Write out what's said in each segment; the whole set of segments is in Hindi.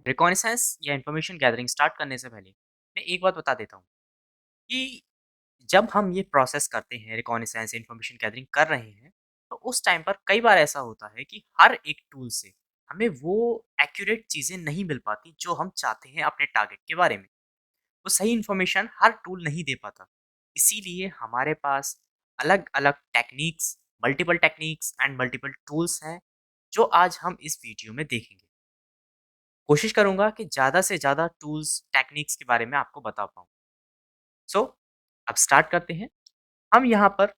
रिकॉग्निसेंस या इन्फॉर्मेशन गैदरिंग स्टार्ट करने से पहले मैं एक बात बता देता हूँ कि जब हम ये प्रोसेस करते हैं, रिकॉग्निसेंस इन्फॉर्मेशन गैदरिंग कर रहे हैं, तो उस टाइम पर कई बार ऐसा होता है कि हर एक टूल से हमें वो एक्यूरेट चीज़ें नहीं मिल पाती जो हम चाहते हैं अपने टारगेट के बारे में। वो सही इन्फॉर्मेशन हर टूल नहीं दे पाता। इसीलिए हमारे पास अलग-अलग multiple techniques and multiple tools हैं, जो आज हम इस वीडियो में देखेंगे। कोशिश करूँगा कि ज़्यादा से ज़्यादा टूल्स, टेक्निक्स के बारे में आपको बता पाऊँ। सो अब स्टार्ट करते हैं। हम यहाँ पर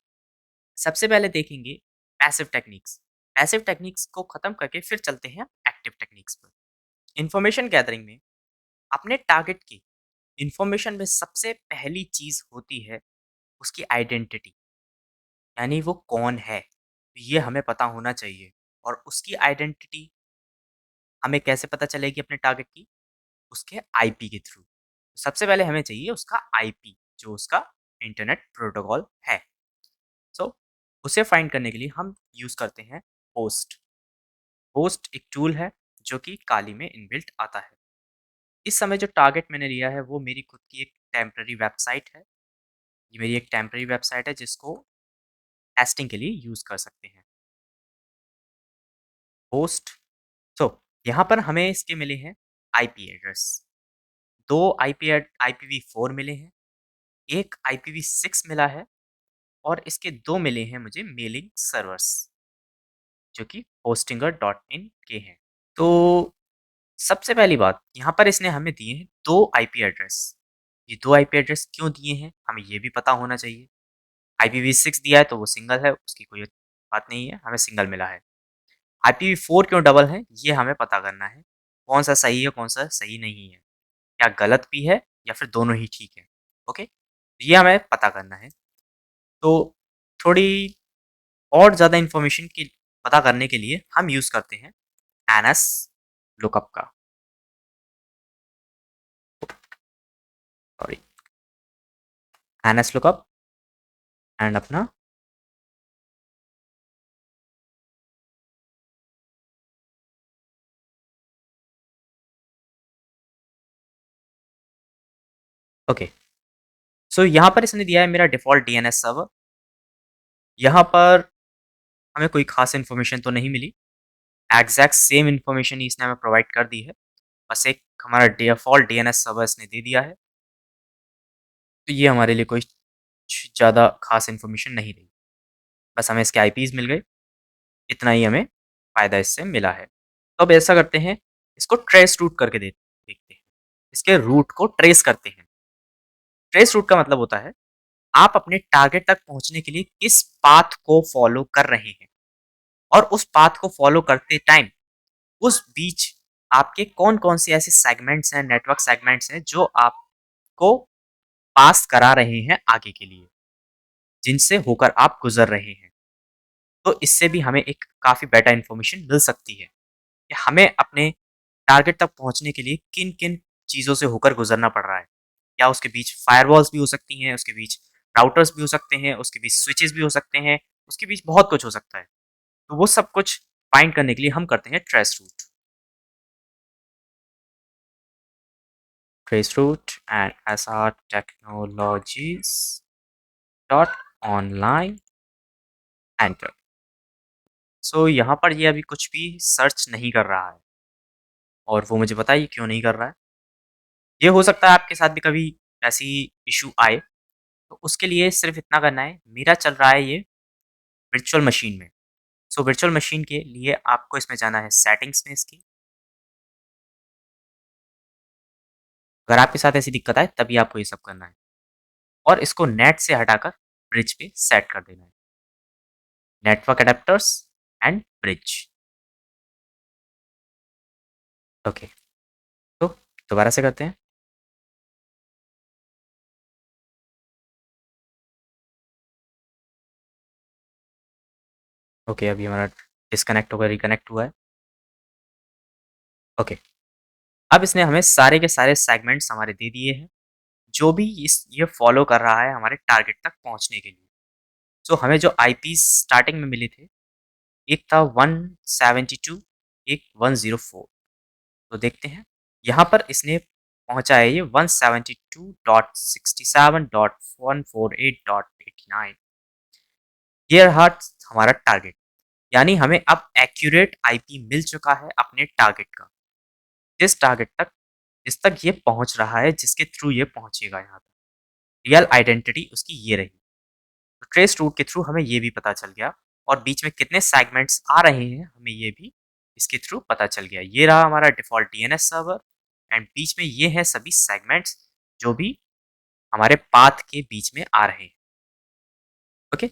सबसे पहले देखेंगे पैसिव टेक्निक्स। पैसिव टेक्निक्स को खत्म करके फिर चलते हैं एक्टिव टेक्निक्स पर। इन्फॉर्मेशन गैदरिंग में अपने टारगेट की इन्फॉर्मेशन में सबसे पहली चीज़ होती है उसकी आइडेंटिटी, यानी वो कौन है? ये हमें पता होना चाहिए और उसकी आइडेंटिटी हमें कैसे पता चलेगी अपने टारगेट की? उसके आईपी के थ्रू। सबसे पहले हमें चाहिए उसका आईपी, जो उसका इंटरनेट प्रोटोकॉल है। सो उसे फाइंड करने के लिए हम यूज़ करते हैं होस्ट। होस्ट एक टूल है जो कि काली में इनबिल्ट आता है। इस समय जो टारगेट मैंने लिया है वो मेरी खुद की एक टेम्पररी वेबसाइट है। ये मेरी एक टेम्पररी वेबसाइट है जिसको टेस्टिंग के लिए यूज़ कर सकते हैं। होस्ट, सो यहाँ पर हमें इसके मिले हैं आईपी एड्रेस। 2 IPv4 मिले हैं, 1 IPv6 मिला है और इसके 2 मिले हैं मुझे मेलिंग सर्वर्स, जो कि होस्टिंगर डॉट इन के हैं। तो सबसे पहली बात, यहाँ पर इसने हमें दिए हैं 2 आईपी एड्रेस। ये 2 आईपी एड्रेस क्यों दिए हैं, हमें ये भी पता होना चाहिए। IPv6 दिया है तो वो सिंगल है, उसकी कोई बात नहीं है, हमें सिंगल मिला है। IPv4 क्यों डबल है, ये हमें पता करना है। कौन-सा सही है, कौन-सा सही नहीं है। क्या गलत भी है या फिर दोनों ही ठीक है। ओके? ये हमें पता करना है। तो थोड़ी और ज़्यादा इन्फॉर्मेशन की पता करने के लिए हम यूज़ करते हैं एनएस लुकअप का। सॉरी, एनएस लुकअप एंड अपना ओके। सो यहाँ पर इसने दिया है मेरा डिफ़ॉल्ट डीएनएस सर्वर। यहाँ पर हमें कोई ख़ास इन्फॉर्मेशन तो नहीं मिली। एग्ज़ैक्ट सेम इन्फॉर्मेशन ही इसने हमें प्रोवाइड कर दी है। बस एक हमारा डिफ़ॉल्ट डीएनएस सर्वर इसने दे दिया है। तो ये हमारे लिए कोई ज़्यादा ख़ास इन्फॉर्मेशन नहीं रही। बस हमें इसके आईपीज़ मिल गए, इतना ही हमें फ़ायदा इससे मिला है। तो अब ऐसा करते हैं, इसको ट्रेस रूट करके देखते हैं। इसके रूट को ट्रेस करते हैं। ट्रेस रूट का मतलब होता है, आप अपने टारगेट तक पहुँचने के लिए किस पाथ को फ़ॉलो कर रहे हैं और उस पाथ को फ़ॉलो करते टाइम उस बीच आपके कौन-कौन से ऐसे सेगमेंट्स हैं, नेटवर्क सेगमेंट्स हैं, जो आपको पास करा रहे हैं आगे के लिए, जिनसे होकर आप गुज़र रहे हैं। तो इससे भी हमें एक काफ़ी बेटर इन्फॉर्मेशन मिल सकती है कि हमें अपने टारगेट तक पहुँचने के लिए किन-किन चीज़ों से होकर गुज़रना पड़ रहा है। या उसके बीच फायरवॉल्स भी हो सकती हैं, उसके बीच राउटर्स भी हो सकते हैं, उसके बीच स्विचेस भी हो सकते हैं, उसके बीच बहुत कुछ हो सकता है। तो वो सब कुछ फाइंड करने के लिए हम करते हैं trace route. Traceroute and SR technologies dot online enter. So यहाँ पर ये अभी कुछ भी सर्च नहीं कर रहा है और वो मुझे बताइए क्यों नहीं कर रहा है। ये हो सकता है आपके साथ भी कभी ऐसी इशू आए, तो उसके लिए सिर्फ इतना करना है, मेरा चल रहा है ये वर्चुअल मशीन में। सो वर्चुअल मशीन के लिए आपको इसमें जाना है सेटिंग्स में इसकी। अगर आपके साथ ऐसी दिक्कत आए तभी आपको ये सब करना है और इसको नेट से हटाकर ब्रिज पे सेट कर देना है। Network adapters and bridge. Okay, तो दोबारा से करते हैं। ओके, अभी हमारा डिस्कनेक्ट होकर रिकनेक्ट हुआ है। ओके, अब इसने हमें सारे के सारे सेगमेंट्स हमारे दे दिए हैं, जो भी ये फॉलो कर रहा है हमारे टारगेट तक पहुंचने के लिए। सो हमें जो आईपी स्टार्टिंग में मिले थे, एक था 172, एक 104। तो देखते हैं यहाँ पर इसने पहुँचा है ये 172.67.148.89 गिगाहर्ट्ज़ हमारा टारगेट। यानी हमें अब एक्यूरेट आईपी मिल चुका है अपने टारगेट का। जिस टारगेट तक जिस तक ये पहुँच रहा है, जिसके थ्रू ये पहुँचेगा यहाँ तक। रियल आइडेंटिटी उसकी ये रही। तो ट्रेस रूट के थ्रू हमें ये भी पता चल गया और बीच में कितने सेगमेंट्स आ रहे हैं हमें ये भी इसके थ्रू पता चल गया। ये रहा हमारा डिफ़ॉल्ट डीएनएस सर्वर एंड बीच में ये हैं सभी सेगमेंट्स जो भी हमारे पाथ के बीच में आ रहे हैं। ओके?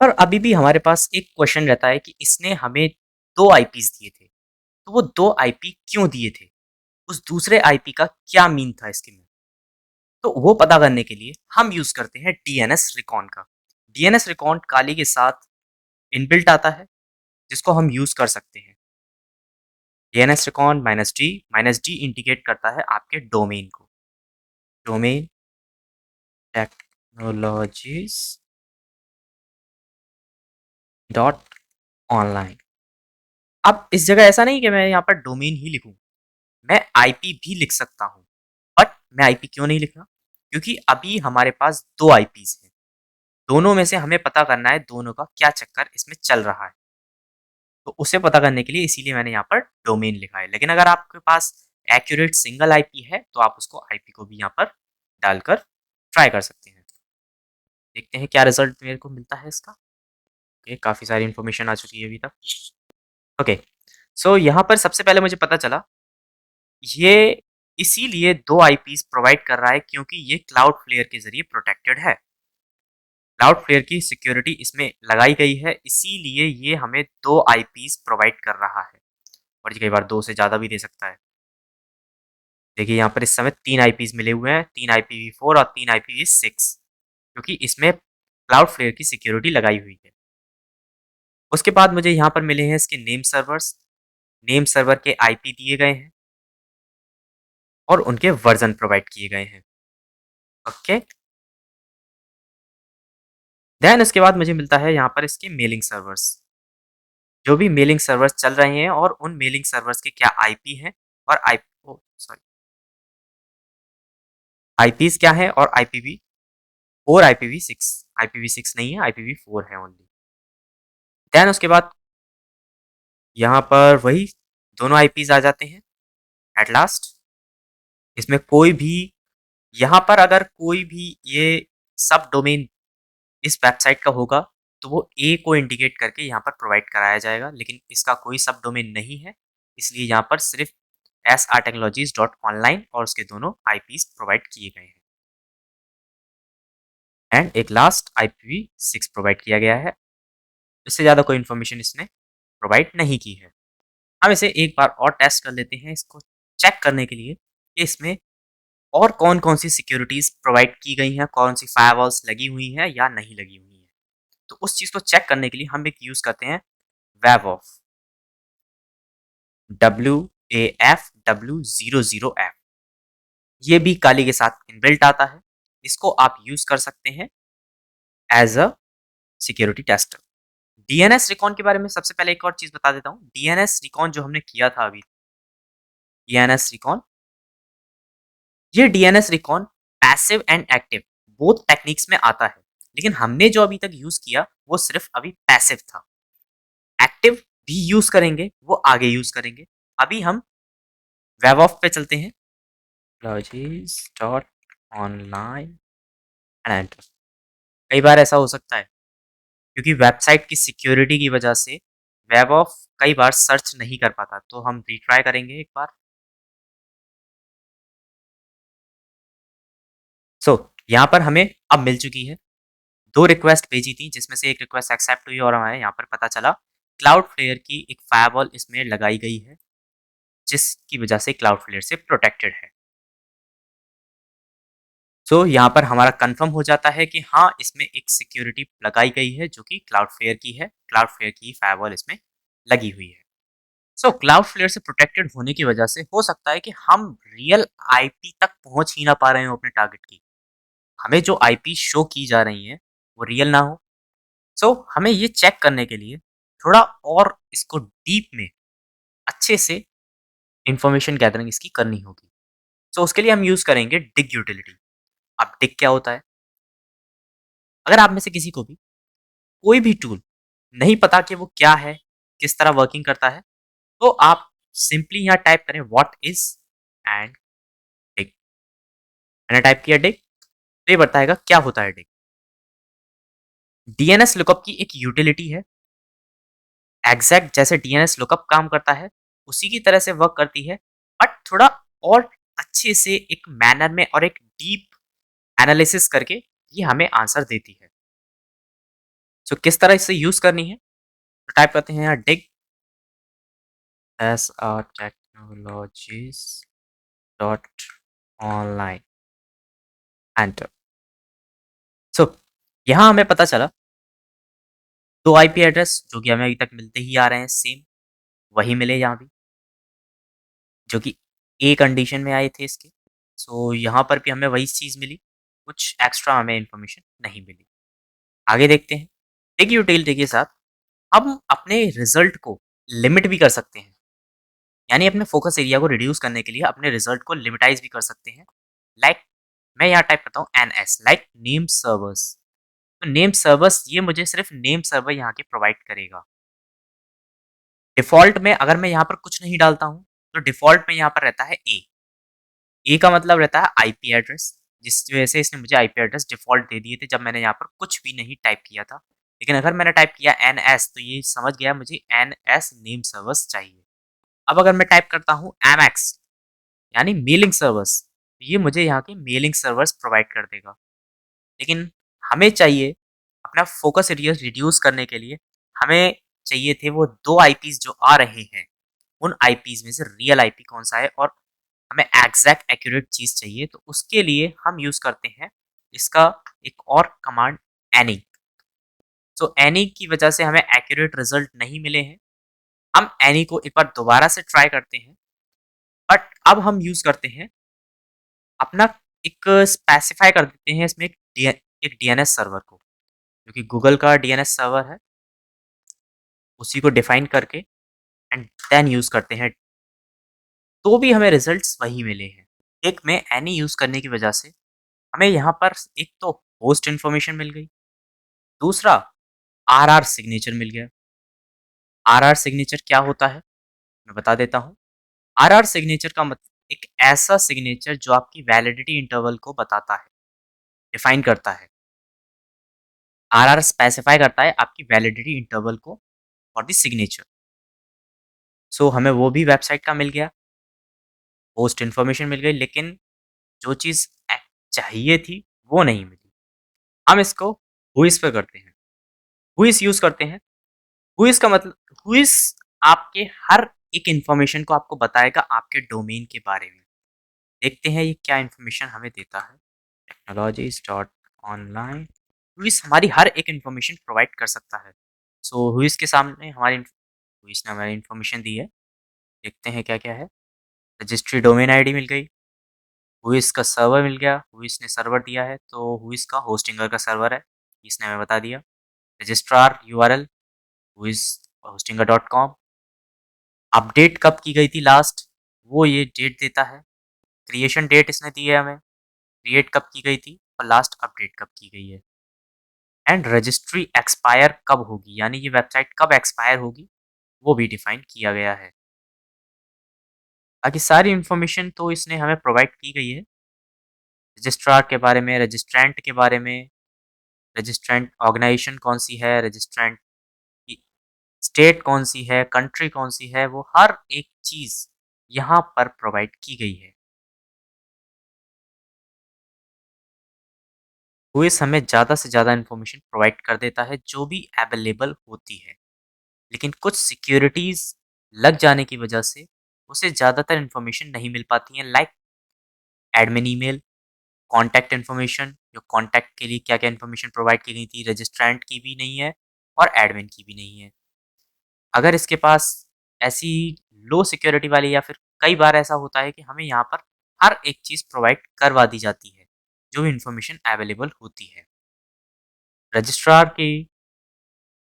पर अभी भी हमारे पास एक क्वेश्चन रहता है कि इसने हमें 2 आईपीज़ दिए थे। तो वो 2 आईपी क्यों दिए थे? उस दूसरे आईपी का क्या मीन था इसके में? तो वो पता करने के लिए हम यूज़ करते हैं डीएनएस रिकॉन का। डीएनएस रिकॉन काली के साथ इनबिल्ट आता है, जिसको हम यूज़ कर सकते हैं। डीएनएस रिकॉन -d इंडिकेट करता है आपके डोमेन को। Domain technologies dot online. अब इस जगह ऐसा नहीं कि मैं यहाँ पर डोमेन ही लिखूँ, मैं आईपी भी लिख सकता हूँ। बट मैं आईपी क्यों नहीं लिख रहा? क्योंकि अभी हमारे पास 2 आईपीज़ हैं। दोनों में से हमें पता करना है दोनों का क्या चक्कर इसमें चल रहा है। तो उसे पता करने के लिए इसीलिए मैंने यहाँ पर डोमेन लिखा है। लेकिन अगर आपके पास एक्यूरेट सिंगल आईपी है तो आप उसको आईपी को भी यहाँ पर डालकर ट्राई कर सकते हैं। देखते हैं क्या रिजल्ट मेरे को मिलता है इसका। ओके, काफ़ी सारी इन्फॉर्मेशन आ चुकी है अभी तक। ओके, सो यहाँ पर सबसे पहले मुझे पता चला ये इसीलिए 2 आईपीज़ प्रोवाइड कर रहा है क्योंकि ये क्लाउडफ्लेयर के ज़रिए प्रोटेक्टेड है। क्लाउडफ्लेयर की सिक्योरिटी इसमें लगाई गई है, इसीलिए ये हमें 2 आईपीज़ प्रोवाइड कर रहा है और ये कई बार 2 से ज़्यादा भी दे सकता है। देखिए यहाँ पर इस समय 3 आईपीज़ मिले हुए हैं, 3 IPv4 और 3 IPv6 क्योंकि इसमें क्लाउडफ्लेयर की सिक्योरिटी लगाई हुई है। उसके बाद मुझे यहाँ पर मिले हैं इसके नेम सर्वर्स, नेम सर्वर के आईपी दिए गए हैं और उनके वर्ज़न प्रोवाइड किए गए हैं। ओके, देन उसके बाद मुझे मिलता है यहाँ पर इसके मेलिंग सर्वर्स। जो भी मेलिंग सर्वर्स चल रहे हैं और उन मेलिंग सर्वर्स के क्या आईपी हैं और आईपीज़ क्या हैं और IPv4 IPv6 IPv6 नहीं है, IPv4 है ओनली। देन उसके बाद यहाँ पर वही दोनों आईपीज़ आ जाते हैं एट लास्ट। इसमें कोई भी यहाँ पर अगर कोई भी ये सब डोमेन इस वेबसाइट का होगा तो वो ए को इंडिकेट करके यहाँ पर प्रोवाइड कराया जाएगा, लेकिन इसका कोई सब डोमेन नहीं है, इसलिए यहाँ पर सिर्फ srtechnologies.online और उसके दोनों आईपीज़ प्रोवाइड किए गए हैं एंड एक लास्ट IPv6 प्रोवाइड किया गया है। इससे ज़्यादा कोई इन्फॉर्मेशन इसने प्रोवाइड नहीं की है। हम इसे एक बार और टेस्ट कर लेते हैं इसको चेक करने के लिए कि इसमें और कौन-कौन सी सिक्योरिटीज़ प्रोवाइड की गई हैं, कौन-सी फायरवॉल्स लगी हुई हैं या नहीं लगी हुई हैं। तो उस चीज़ को चेक करने के लिए हम एक यूज़ करते हैं वेबऑफ WAFW00F। ये भी काली के साथ इनबिल्ट आता है। इसको आप यूज़ कर सकते हैं as a security tester. DNS recon के बारे में सबसे पहले एक और चीज़ बता देता हूँ। डीएनएस रिकॉन जो हमने किया था अभी, डीएनएस रिकॉन, ये DNS recon passive and active both techniques में आता है। लेकिन हमने जो अभी तक यूज़ किया वो सिर्फ अभी पैसिव था। एक्टिव भी यूज़ करेंगे, वो आगे यूज़ करेंगे। अभी हम वेब ऑफ पे चलते हैं। logis.online and enter. कई बार ऐसा हो सकता है क्योंकि वेबसाइट की सिक्योरिटी की वजह से वेब ऑफ कई बार सर्च नहीं कर पाता, तो हम रिट्राई करेंगे एक बार। सो यहाँ पर हमें अब मिल चुकी है। 2 रिक्वेस्ट भेजी थी जिसमें से एक रिक्वेस्ट एक्सेप्ट हुई और हमें यहाँ पर पता चला क्लाउडफ्लेयर की एक फायरवॉल इसमें लगाई गई है, जिसकी वजह से क्लाउडफ्लेयर से प्रोटेक्टेड है। सो यहाँ पर हमारा कंफर्म हो जाता है कि हाँ, इसमें एक सिक्योरिटी लगाई गई है जो कि क्लाउडफ्लेयर की है। क्लाउडफ्लेयर की फायरवॉल इसमें लगी हुई है। सो क्लाउडफ्लेयर से प्रोटेक्टेड होने की वजह से हो सकता है कि हम रियल आईपी तक पहुंच ही ना पा रहे हो अपने टारगेट की। हमें जो आईपी शो की जा रही हैं वो रियल ना हो, हमें ये चेक करने के लिए थोड़ा और इसको डीप में अच्छे से इन्फॉर्मेशन गैदरिंग इसकी करनी होगी। उसके लिए हम यूज़ करेंगे डिग यूटिलिटी। अब डिग क्या होता है? अगर आप में से किसी को भी कोई भी टूल नहीं पता कि वो क्या है, किस तरह वर्किंग करता है, तो आप सिंपली यहाँ टाइप करें व्हाट इज़ एंड डिग। मैंने टाइप किया डिग, तो ये बताएगा क्या होता है डिग। डीएनएस लुकअप की एक यूटिलिटी है, एग्जैक्ट जैसे डीएनएस लुकअप काम करता है, उसी की तरह से वर्क करती है, बट थोड़ा और अच्छे से एक मैनर में और एक डीप एनालिसिस करके ये हमें आंसर देती है। किस तरह इसे यूज़ करनी है? तो टाइप करते हैं यहाँ dig S R technologies dot online, enter. So यहाँ हमें पता चला 2 आईपी एड्रेस जो कि हमें अभी तक मिलते ही आ रहे हैं सेम, वही मिले यहाँ भी, जो कि ए कंडीशन में आए थे इसके। यहाँ पर भी हमें वही चीज़ मिली, कुछ एक्स्ट्रा हमें इन्फॉर्मेशन नहीं मिली। आगे देखते हैं, एक यूटिलिटी के साथ हम अपने रिजल्ट को लिमिट भी कर सकते हैं। यानी अपने फोकस एरिया को रिड्यूस करने के लिए अपने रिजल्ट को लिमिटाइज भी कर सकते हैं। लाइक मैं यहाँ टाइप करता हूँ एनएस, लाइक नेम सर्वर्स। तो नेम सर्वर्स ये मुझे सिर्फ नेम सर्वर यहाँ के प्रोवाइड करेगा। डिफ़ॉल्ट में अगर मैं यहाँ पर कुछ नहीं डालता हूँ, तो डिफ़ॉल्ट में यहाँ पर रहता है ए। ए का मतलब रहता है आईपी एड्रेस, जिस वजह से इसने मुझे आईपी एड्रेस डिफ़ॉल्ट दे दिए थे जब मैंने यहाँ पर कुछ भी नहीं टाइप किया था। लेकिन अगर मैंने टाइप किया एनएस, तो ये समझ गया मुझे एनएस नेम सर्वर्स चाहिए। अब अगर मैं टाइप करता हूँ एमएक्स यानी मेलिंग सर्वर्स, तो ये मुझे यहाँ के मेलिंग सर्वर्स प्रोवाइड कर देगा। लेकिन हमें चाहिए अपना फ़ोकस एरिया रिड्यूस करने के लिए, हमें चाहिए थे वो 2 आईपीज़ जो आ रहे हैं, उन आईपीज़ में से रियल आईपी कौन-सा है और हमें एग्ज़ैक्ट एक्यूरेट चीज़ चाहिए, तो उसके लिए हम यूज़ करते हैं इसका एक और कमांड एनी। एनी की वजह से हमें एक्यूरेट रिज़ल्ट नहीं मिले हैं। हम एनी को एक बार दोबारा से ट्राई करते हैं, बट अब हम यूज़ करते हैं अपना एक स्पेसिफ़ाई कर देते हैं इसमें एक डीएनएस सर्वर को, जो कि गूगल का डीएनएस सर्वर है, उसी को डिफ़ाइन करके एंड देन यूज़ करते हैं, तो भी हमें रिज़ल्ट्स वही मिले हैं। एक में एनी यूज़ करने की वजह से हमें यहाँ पर एक तो होस्ट इन्फॉर्मेशन मिल गई, दूसरा आरआर सिग्नेचर मिल गया। आरआर सिग्नेचर क्या होता है? मैं बता देता हूँ। आरआर सिग्नेचर का मतलब एक ऐसा सिग्नेचर जो आपकी वैलिडिटी इंटरवल को बताता है, डिफ़ाइन करता है। आरआर स्पेसिफ़ाई करता है आपकी वैलिडिटी इंटरवल को फॉर द सिग्नेचर। हमें वो भी वेबसाइट का मिल गया, होस्ट इन्फॉर्मेशन मिल गई, लेकिन जो चीज़ चाहिए थी वो नहीं मिली। हम इसको व्होइस पे करते हैं, व्होइस यूज़ करते हैं। व्होइस का मतलब व्होइस आपके हर एक इन्फॉर्मेशन को आपको बताएगा आपके डोमेन के बारे में। देखते हैं ये क्या इन्फॉर्मेशन हमें देता है। टेक्नोलॉजीज़ डॉट ऑनलाइन, व्होइस हमारी हर एक इन्फॉर्मेशन प्रोवाइड कर सकता है। व्होइस के सामने व्होइस ने हमारी इन्फॉर्मेशन दी है। देखते हैं क्या-क्या है। रजिस्ट्री डोमेन आईडी मिल गई, व्होइस का सर्वर मिल गया, व्होइस ने सर्वर दिया है, तो व्होइस का होस्टिंगर का सर्वर है, इसने हमें बता दिया। Registrar URL whois Hostinger dot com. Update कब की गई थी लास्ट, वो ये डेट देता है। क्रिएशन डेट इसने दी है हमें, क्रिएट कब की गई थी और लास्ट अपडेट कब की गई है। एंड रजिस्ट्री एक्सपायर कब होगी, यानी ये वेबसाइट कब एक्सपायर होगी, वो भी डिफाइन किया गया है। बाकी सारी इन्फॉर्मेशन तो इसने हमें प्रोवाइड की गई है, रजिस्ट्रार के बारे में, रजिस्ट्रेंट के बारे में, रजिस्ट्रेंट ऑर्गेनाइजेशन कौन-सी है, रजिस्ट्रेंट की स्टेट कौन-सी है, कंट्री कौन-सी है, वो हर एक चीज़ यहाँ पर प्रोवाइड की गई है। क्विज़ हमें ज़्यादा से ज़्यादा इन्फॉर्मेशन प्रोवाइड कर देता है, जो भी अवेलेबल होती है। लेकिन कुछ सिक्योरिटीज़ लग जाने की वजह से उसे ज़्यादातर इन्फॉर्मेशन नहीं मिल पाती हैं, like admin email, contact information, जो कॉन्टैक्ट के लिए क्या-क्या इन्फॉर्मेशन प्रोवाइड की गई थी, रजिस्ट्रेंट की भी नहीं है और एडमिन की भी नहीं है। अगर इसके पास ऐसी लो सिक्योरिटी वाली या फिर कई बार ऐसा होता है कि हमें यहाँ पर हर एक चीज़ प्रोवाइड करवा दी जाती है, जो भी इन्फॉर्मेशन अवेलेबल होती है। रजिस्ट्रार की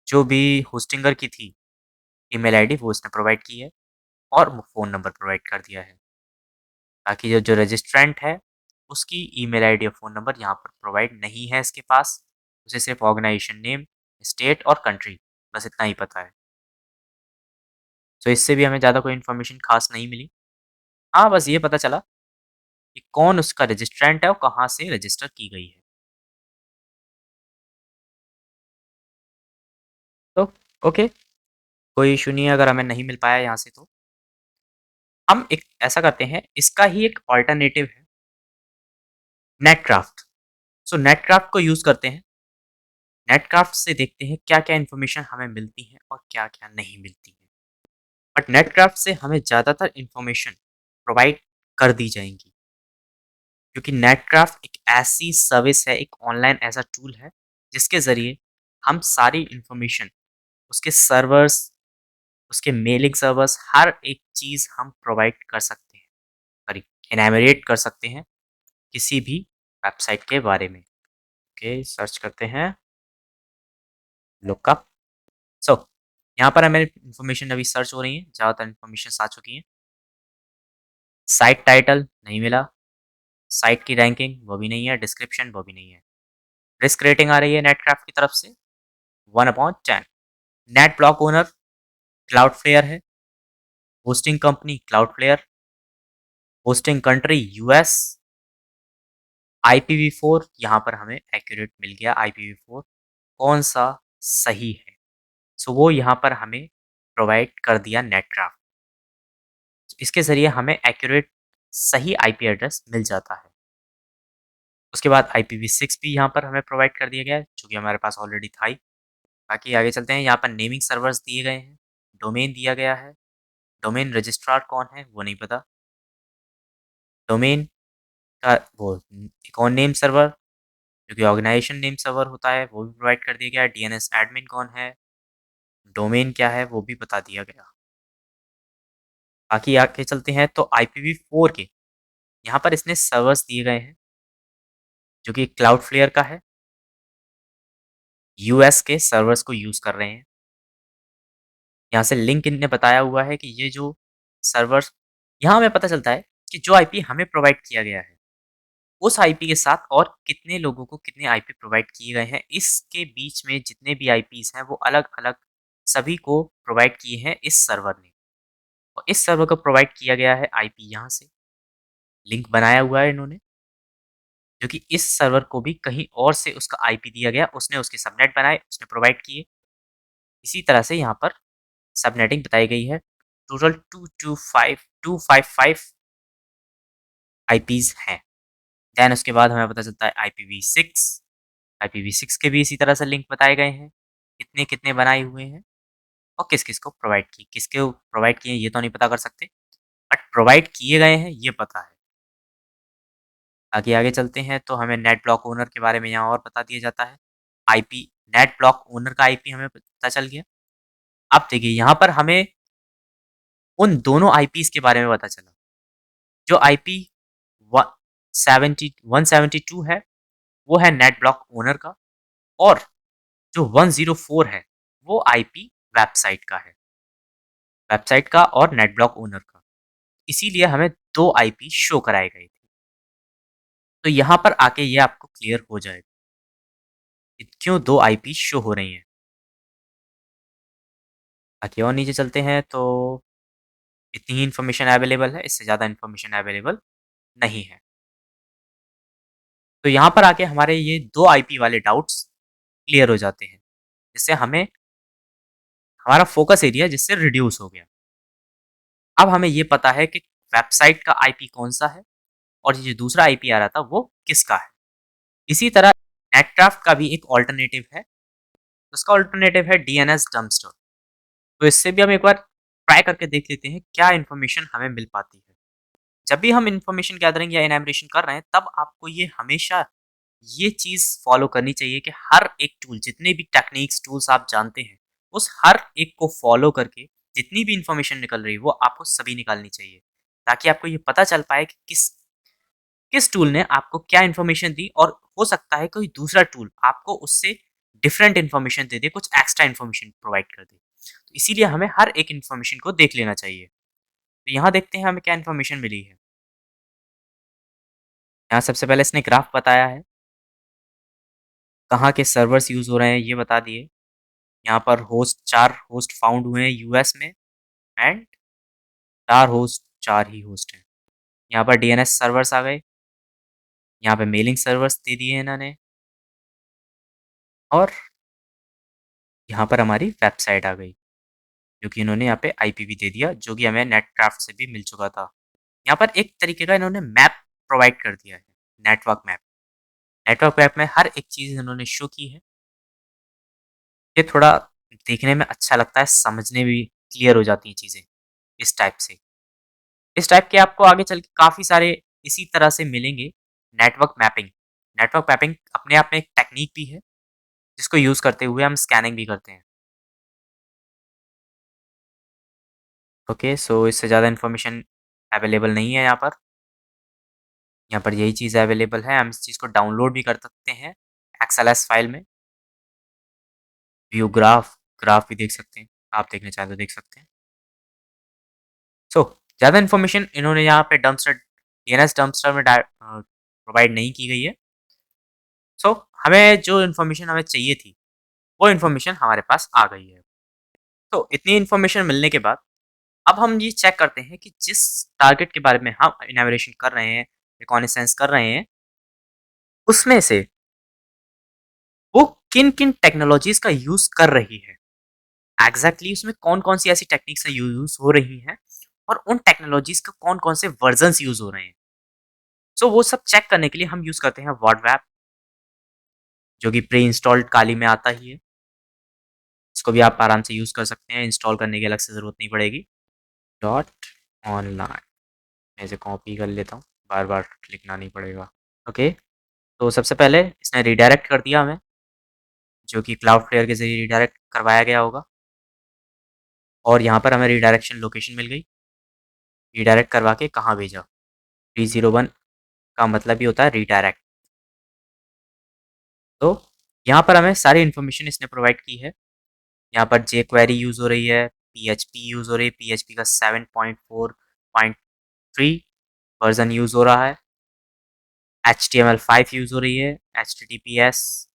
जो भी होस्टिंगर की थी ईमेल आईडी वो उसने प्रोवाइड की है और फ़ोन नंबर प्रोवाइड कर दिया है। ताकि जो जो रजिस्ट्रेंट है, उसकी ईमेल आईडी और फ़ोन नंबर यहाँ पर प्रोवाइड नहीं है इसके पास। उसे सिर्फ़ ऑर्गनाइज़ेशन नेम, स्टेट और कंट्री बस इतना ही पता है। सो इससे भी हमें ज़्यादा कोई इन्फॉर्मेशन ख़ास नहीं मिली। हाँ, बस ये पता चला कि कौन उसका रजिस्ट्रेंट है और कहाँ से रजिस्टर की गई है। तो ओके, कोई इश्यू नहीं है अगर हमें नहीं मिल पाया यहाँ से तो। हम एक ऐसा करते हैं, इसका ही एक अल्टरनेटिव है नेटक्राफ्ट। सो नेटक्राफ्ट को यूज़ करते हैं। नेटक्राफ्ट से देखते हैं क्या-क्या इन्फॉर्मेशन हमें मिलती है और क्या-क्या नहीं मिलती है। बट नेटक्राफ्ट से हमें ज़्यादातर इन्फॉर्मेशन प्रोवाइड कर दी जाएँगी, क्योंकि नेटक्राफ्ट एक ऐसी सर्विस है, एक ऑनलाइन ऐसा टूल है, जिसके ज़रिए हम सारी इन्फॉर्मेशन, उसके सर्वर्स, उसके मेलिंग सर्वर्स, हर एक चीज़ हम प्रोवाइड कर सकते हैं। सॉरी, एनैमोरेट कर सकते हैं किसी भी वेबसाइट के बारे में। ओके, सर्च करते हैं, लुकअप। सो यहाँ पर हमें इन्फॉर्मेशन अभी सर्च हो रही है, ज़्यादातर इन्फॉर्मेशन आ चुकी हैं। साइट टाइटल नहीं मिला, साइट की रैंकिंग वो भी नहीं है, डिस्क्रिप्शन वो भी नहीं है। रिस्क रेटिंग आ रही है नेटक्राफ्ट की तरफ से 1/10। नेट ब्लॉक ओनर क्लाउडफ्लेयर है, hosting company Cloudflare, hosting country US, IPv4 यहाँ पर हमें एक्यूरेट मिल गया। IPv4 कौन सा सही है, सो वो यहाँ पर हमें प्रोवाइड कर दिया नेटक्राफ्ट। इसके ज़रिए हमें एक्यूरेट सही आईपी एड्रेस मिल जाता है। उसके बाद IPv6 भी यहाँ पर हमें प्रोवाइड कर दिया गया है, जो कि हमारे पास ऑलरेडी था ही। बाकी आगे चलते हैं, यहाँ पर नेमिंग सर्वर्स दिए गए हैं, डोमेन दिया गया है, डोमेन रजिस्ट्रार कौन है वो नहीं पता। डोमेन का वो कौन नेम सर्वर, जो कि ऑर्गेनाइजेशन नेम सर्वर होता है, वो भी प्रोवाइड कर दिया गया है। DNS एडमिन कौन है, डोमेन क्या है वो भी बता दिया गया। बाकी आगे चलते हैं तो IPv4 के यहाँ पर इसने सर्वर्स दिए गए हैं, जो कि क्लाउडफ्लेयर का है, यूएस के सर्वर्स को यूज़ कर रहे हैं। यहाँ से लिंक इनने बताया हुआ है कि ये जो सर्वर्स, यहाँ हमें पता चलता है कि जो आईपी हमें प्रोवाइड किया गया है, उस आईपी के साथ और कितने लोगों को कितने आईपी प्रोवाइड किए गए हैं। इसके बीच में जितने भी आईपीज़ हैं, वो अलग-अलग सभी को प्रोवाइड किए हैं इस सर्वर ने। और इस सर्वर को प्रोवाइड किया गया है आईपी यहाँ से, लिंक बनाया हुआ है इन्होंने, जो कि इस सर्वर को भी कहीं और से उसका आईपी दिया गया, उसने उसके सबनेट बनाए, उसने प्रोवाइड किए। इसी तरह से यहाँ पर सबनेटिंग बताई गई है। टोटल 255 आईपीज़ हैं। देन उसके बाद हमें पता चलता है IPv6, IPv6 के भी इसी तरह से लिंक बताए गए हैं, कितने-कितने बनाए हुए हैं और किस-किस को प्रोवाइड किए। किसको प्रोवाइड किए ये तो नहीं पता कर सकते, बट प्रोवाइड किए गए हैं ये पता है। आगे चलते हैं तो हमें नेट ब्लॉक ओनर के बारे में यहाँ और बता दिया जाता है। आईपी नेट ब्लॉक ओनर का आईपी हमें पता चल गया। अब देखिए यहाँ पर हमें उन दोनों आईपीज़ के बारे में पता चला। जो आईपी व 172 है, वो है नेट ब्लॉक ओनर का, और जो 104 है, वो आईपी वेबसाइट का है। वेबसाइट का और नेट ब्लॉक ओनर का। इसीलिए हमें 2 आईपी शो कराए गए थे। तो यहाँ पर आके ये आपको क्लियर हो जाएगा कि क्यों 2 आईपी शो हो रही हैं। बाकी और नीचे चलते हैं तो इतनी ही इन्फॉर्मेशन अवेलेबल है, इससे ज़्यादा इन्फॉर्मेशन अवेलेबल नहीं है। तो यहाँ पर आके हमारे ये 2 आईपी वाले डाउट्स क्लियर हो जाते हैं, जिससे हमें हमारा फ़ोकस एरिया जिससे रिड्यूस हो गया। अब हमें ये पता है कि वेबसाइट का आईपी कौन-सा है और ये जो दूसरा आईपी आ रहा था वो किसका है। इसी तरह नेटक्राफ्ट का भी एक अल्टरनेटिव है, उसका अल्टरनेटिव है डीएनएस डंपस्टर। तो इससे भी हम एक बार ट्राई करके देख लेते हैं क्या इन्फॉर्मेशन हमें मिल पाती है। जब भी हम इन्फॉर्मेशन गैदरिंग या एनामोरेशन कर रहे हैं, तब आपको ये हमेशा ये चीज़ फ़ॉलो करनी चाहिए कि हर एक टूल, जितने भी टेक्निक्स, टूल्स आप जानते हैं, उस हर एक को फ़ॉलो करके जितनी भी इन्फॉर्मेशन निकल रही है, वो आपको सभी निकालनी चाहिए। ताकि आपको ये पता चल पाए कि किस किस टूल ने आपको क्या इन्फॉर्मेशन दी, और हो सकता है कोई दूसरा टूल आपको उससे डिफरेंट इन्फॉर्मेशन दे दे, कुछ एक्स्ट्रा इन्फॉर्मेशन प्रोवाइड कर दे। तो इसीलिए हमें हर एक इन्फॉर्मेशन को देख लेना चाहिए। तो यहाँ देखते हैं हमें क्या इन्फॉर्मेशन मिली है। यहाँ सबसे पहले इसने ग्राफ बताया है, कहाँ के सर्वर्स यूज़ हो रहे हैं ये बता दिए। यहाँ पर 4 होस्ट फाउंड हुए हैं यूएस में एंड 4 ही होस्ट हैं। यहाँ पर डीएनएस सर्वर्स आ गए, यहाँ पे मेलिंग सर्वर्स दे दिए इन्होंने, और यहाँ पर हमारी वेबसाइट आ गई, जो कि इन्होंने यहाँ पे आईपी भी दे दिया, जो कि हमें नेटक्राफ्ट से भी मिल चुका था। यहाँ पर एक तरीके का इन्होंने मैप प्रोवाइड कर दिया है, नेटवर्क मैप। नेटवर्क मैप में हर एक चीज़ इन्होंने शो की है। ये थोड़ा देखने में अच्छा लगता है, समझने में भी क्लियर हो जाती हैं चीज़ें इस टाइप से। इस टाइप के आपको आगे चल के काफ़ी सारे इसी तरह से मिलेंगे। नेटवर्क मैपिंग, नेटवर्क मैपिंग अपने आप में एक टेक्नीक भी है, जिसको यूज़ करते हुए हम स्कैनिंग भी करते हैं। ओके, सो इससे ज़्यादा इन्फॉर्मेशन अवेलेबल नहीं है यहाँ पर। यहाँ पर यही चीज़ अवेलेबल है, हम इस चीज़ को डाउनलोड भी कर सकते हैं एक्सएलएस फाइल में। व्यू ग्राफ, ग्राफ भी देख सकते हैं, आप देखना चाहें तो देख सकते हैं। सो ज़्यादा इन्फॉर्मेशन इन्होंने यहाँ पे डंपस्टर डीएनएस डंपस्टर में प्रोवाइड नहीं की गई है। सो हमें जो इन्फॉर्मेशन हमें चाहिए थी, वो इन्फॉर्मेशन हमारे पास आ गई है। तो इतनी इन्फॉर्मेशन मिलने के बाद अब हम ये चेक करते हैं कि जिस टारगेट के बारे में हम इनैमोरेशन कर रहे हैं, रिकॉनाइसेंस कर रहे हैं, उसमें से वो किन-किन टेक्नोलॉजीज़ का यूज़ कर रही है। एग्ज़ैक्टली उसमें कौन-कौन सी ऐसी टेक्निक्स यूज़ हो रही हैं और उन टेक्नोलॉजीज़ के कौन-कौन से वर्ज़न्स यूज़ हो रहे हैं। सो वो सब चेक करने के लिए हम यूज़ करते हैं वर्डवैप, जो कि प्री इंस्टॉल्ड काली में आता ही है। इसको भी आप आराम से यूज़ कर सकते हैं, इंस्टॉल करने की अलग से ज़रूरत नहीं पड़ेगी। डॉट ऑनलाइन, मैं इसे कॉपी कर लेता हूँ, बार-बार लिखना नहीं पड़ेगा। ओके, तो सबसे पहले इसने रीडायरेक्ट कर दिया हमें, जो कि क्लाउडफ्लेयर के ज़रिए रीडायरेक्ट करवाया गया होगा, और यहाँ पर हमें रीडायरेक्शन लोकेशन मिल गई। रीडायरेक्ट करवा के कहाँ भेजा? 301 का मतलब ही होता है रीडायरेक्ट। तो यहाँ पर हमें सारी इन्फॉर्मेशन इसने प्रोवाइड की है। यहाँ पर jQuery यूज़ हो रही है, PHP यूज़ हो रही है, PHP का 7.4.3 वर्ज़न यूज़ हो रहा है, HTML5 यूज़ हो रही है, HTTPS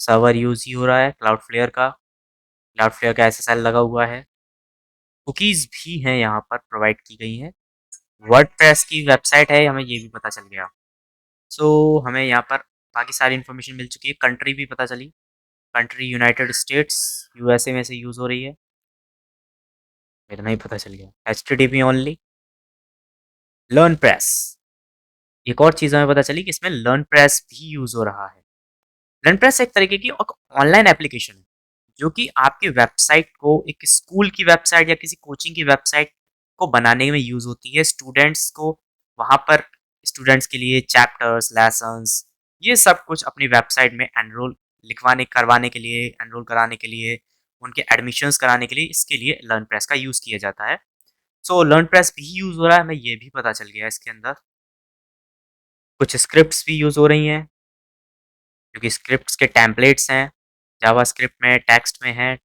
सर्वर यूज़ ही हो रहा है क्लाउडफ्लेयर का, क्लाउडफ्लेयर का SSL लगा हुआ है। कुकीज़ भी हैं यहाँ पर प्रोवाइड की गई हैं। वर्डप्रेस की वेबसाइट है, हमें ये भी पता चल गया। सो हमें यहाँ पर बाकी सारी इन्फॉर्मेशन मिल चुकी है, कंट्री भी पता चली। कंट्री यूनाइटेड स्टेट्स, यूएसए में से यूज़ हो रही है, इतना ही पता चल गया। HTTP ओनली, लर्न प्रेस, एक और चीज़ हमें पता चली कि इसमें लर्न प्रेस भी यूज़ हो रहा है। लर्न प्रेस एक तरीके की ऑनलाइन एप्लीकेशन है, जो कि आपकी वेबसाइट को, एक स्कूल की वेबसाइट या किसी कोचिंग की वेबसाइट को बनाने में यूज़ होती है। स्टूडेंट्स को वहाँ पर, स्टूडेंट्स के लिए चैप्टर्स, लेसन्स, ये सब कुछ अपनी वेबसाइट में एनरोल करवाने के लिए, एनरोल कराने के लिए, उनके एडमिशन्स कराने के लिए, इसके लिए लर्न प्रेस का यूज़ किया जाता है। सो लर्न प्रेस भी यूज़ हो रहा है, हमें ये भी पता चल गया इसके अंदर। कुछ स्क्रिप्ट्स भी यूज़ हो रही हैं, जो कि स्क्रिप्ट्स के टेम्पलेट्स हैं, जावास्क्रिप्ट में, टेक्स्ट में है।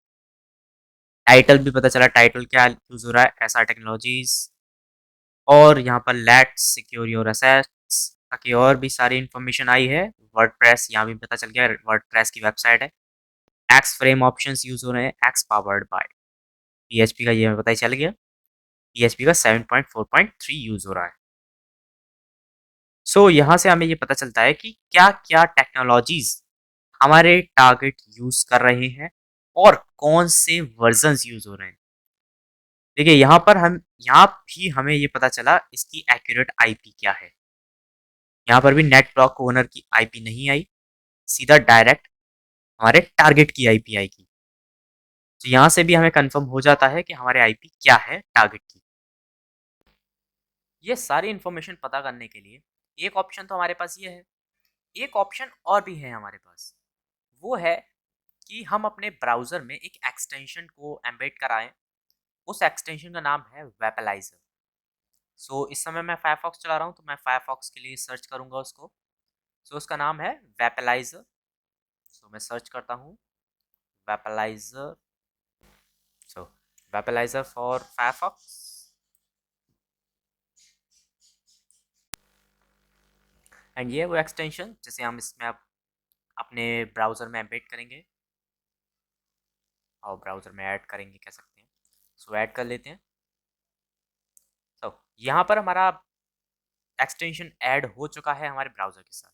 टाइटल भी पता चला, टाइटल क्या यूज़ हो रहा है, एसआर टेक्नोलॉजीज़, और यहाँ पर लेट्स सिक्योर योर एसेट्स ताकि और भी सारी इन्फॉर्मेशन आई है। वर्डप्रेस यहाँ भी पता चल गया, वर्डप्रेस की वेबसाइट है। एक्स फ्रेम ऑप्शंस यूज़ हो रहे हैं, एक्स पावर्ड बाय पीएचपी का, ये हमें पता ही चल गया। पीएचपी का 7.4.3 यूज़ हो रहा है। सो यहाँ से हमें ये पता चलता है कि क्या-क्या टेक्नोलॉजीज़ हमारे टारगेट यूज़ कर रहे हैं और कौन से वर्ज़न्स यूज़ हो रहे हैं। देखिए यहाँ भी हमें ये पता चला इसकी एक्यूरेट आईपी क्या है। यहाँ पर भी नेट ब्लॉक ओनर की आईपी नहीं आई, सीधा डायरेक्ट हमारे टारगेट की आईपी आएगी। तो यहाँ से भी हमें कंफर्म हो जाता है कि हमारे आईपी क्या है टारगेट की। ये सारी इन्फॉर्मेशन पता करने के लिए एक ऑप्शन तो हमारे पास ये है, एक ऑप्शन और भी है हमारे पास। वो है कि हम अपने ब्राउज़र में एक एक्सटेंशन को एम्बेड कराएँ। उस एक्सटेंशन का नाम है वेपलाइज़र। सो इस समय मैं फायरफॉक्स चला रहा हूँ, तो मैं फायरफॉक्स के लिए सर्च करूँगा उसको। सो उसका नाम है वेपलाइज़र। सो तो मैं सर्च करता हूँ वेपलाइजर, सो वेपलाइजर फॉर फायरफॉक्स, एंड ये वो एक्सटेंशन जिसे हम इसमें अब अपने ब्राउज़र में एम्बेड करेंगे और ब्राउज़र में ऐड करेंगे कह सकते हैं। सो ऐड कर लेते हैं। तो यहाँ पर हमारा एक्सटेंशन ऐड हो चुका है हमारे ब्राउज़र के साथ।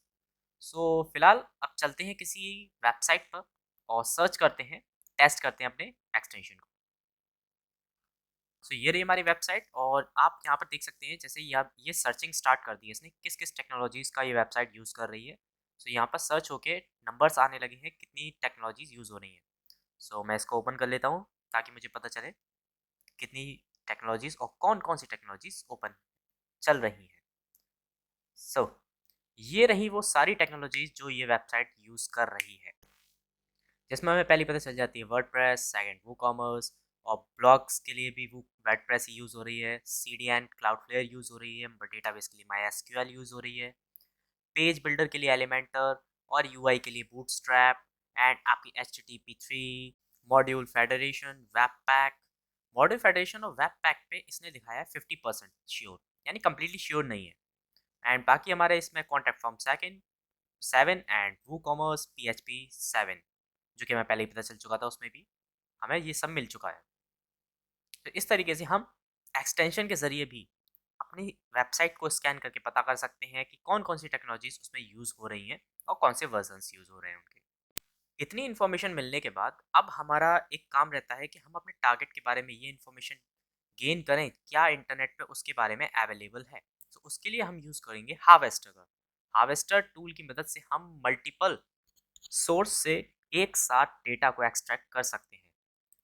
सो फिलहाल अब चलते हैं किसी वेबसाइट पर और सर्च करते हैं, टेस्ट करते हैं अपने एक्सटेंशन को। सो ये रही हमारी वेबसाइट और आप यहाँ पर देख सकते हैं जैसे ये सर्चिंग स्टार्ट कर दी है इसने, किस किस टेक्नोलॉजीज़ का ये वेबसाइट यूज़ कर रही है। सो यहाँ पर सर्च होके नंबर्स आने लगे हैं कितनी टेक्नोलॉजीज़ यूज़ हो रही हैं। सो मैं इसको ओपन कर लेता हूँ ताकि मुझे पता चले कितनी टेक्नोलॉजीज़ और कौन कौन सी टेक्नोलॉजीज़ ओपन चल रही हैं। सो ये रही वो सारी टेक्नोलॉजीज़ जो ये वेबसाइट यूज़ कर रही है, जिसमें हमें पहली पता चल जाती है वर्डप्रेस, सेकंड वूकॉमर्स, और ब्लॉग्स के लिए भी वो वर्डप्रेस ही यूज़ हो रही है, सीडीएन क्लाउडफ्लेयर यूज़ हो रही है, डेटाबेस के लिए माईएसक्यूएल यूज़ हो रही है, पेज बिल्डर के लिए एलिमेंटर, और यूआई के लिए बूटस्ट्रैप, एंड आपकी HTTP3, module federation, web pack. Module federation और वेब पैक पे इसने दिखाया है 50% श्योर, यानी कम्प्लीटली श्योर नहीं है। एंड बाकी हमारे इसमें contact form second 7 and WooCommerce PHP 7, जो कि हमें पहले ही पता चल चुका था, उसमें भी हमें ये सब मिल चुका है। तो इस तरीके से हम एक्सटेंशन के ज़रिए भी अपनी वेबसाइट को स्कैन करके पता कर सकते हैं कि कौन कौन सी टेक्नोलॉजीज़ उसमें यूज़ हो रही हैं और कौन से वर्जन्स यूज़ हो रहे हैं उनके। इतनी इन्फॉर्मेशन मिलने के बाद अब हमारा एक काम रहता है कि हम अपने टारगेट के बारे में ये इन्फॉर्मेशन गेन करें क्या इंटरनेट पे उसके बारे में अवेलेबल है। तो उसके लिए हम यूज़ करेंगे हार्वेस्टर का। हार्वेस्टर टूल की मदद से हम मल्टीपल सोर्स से एक साथ डेटा को एक्सट्रैक्ट कर सकते हैं।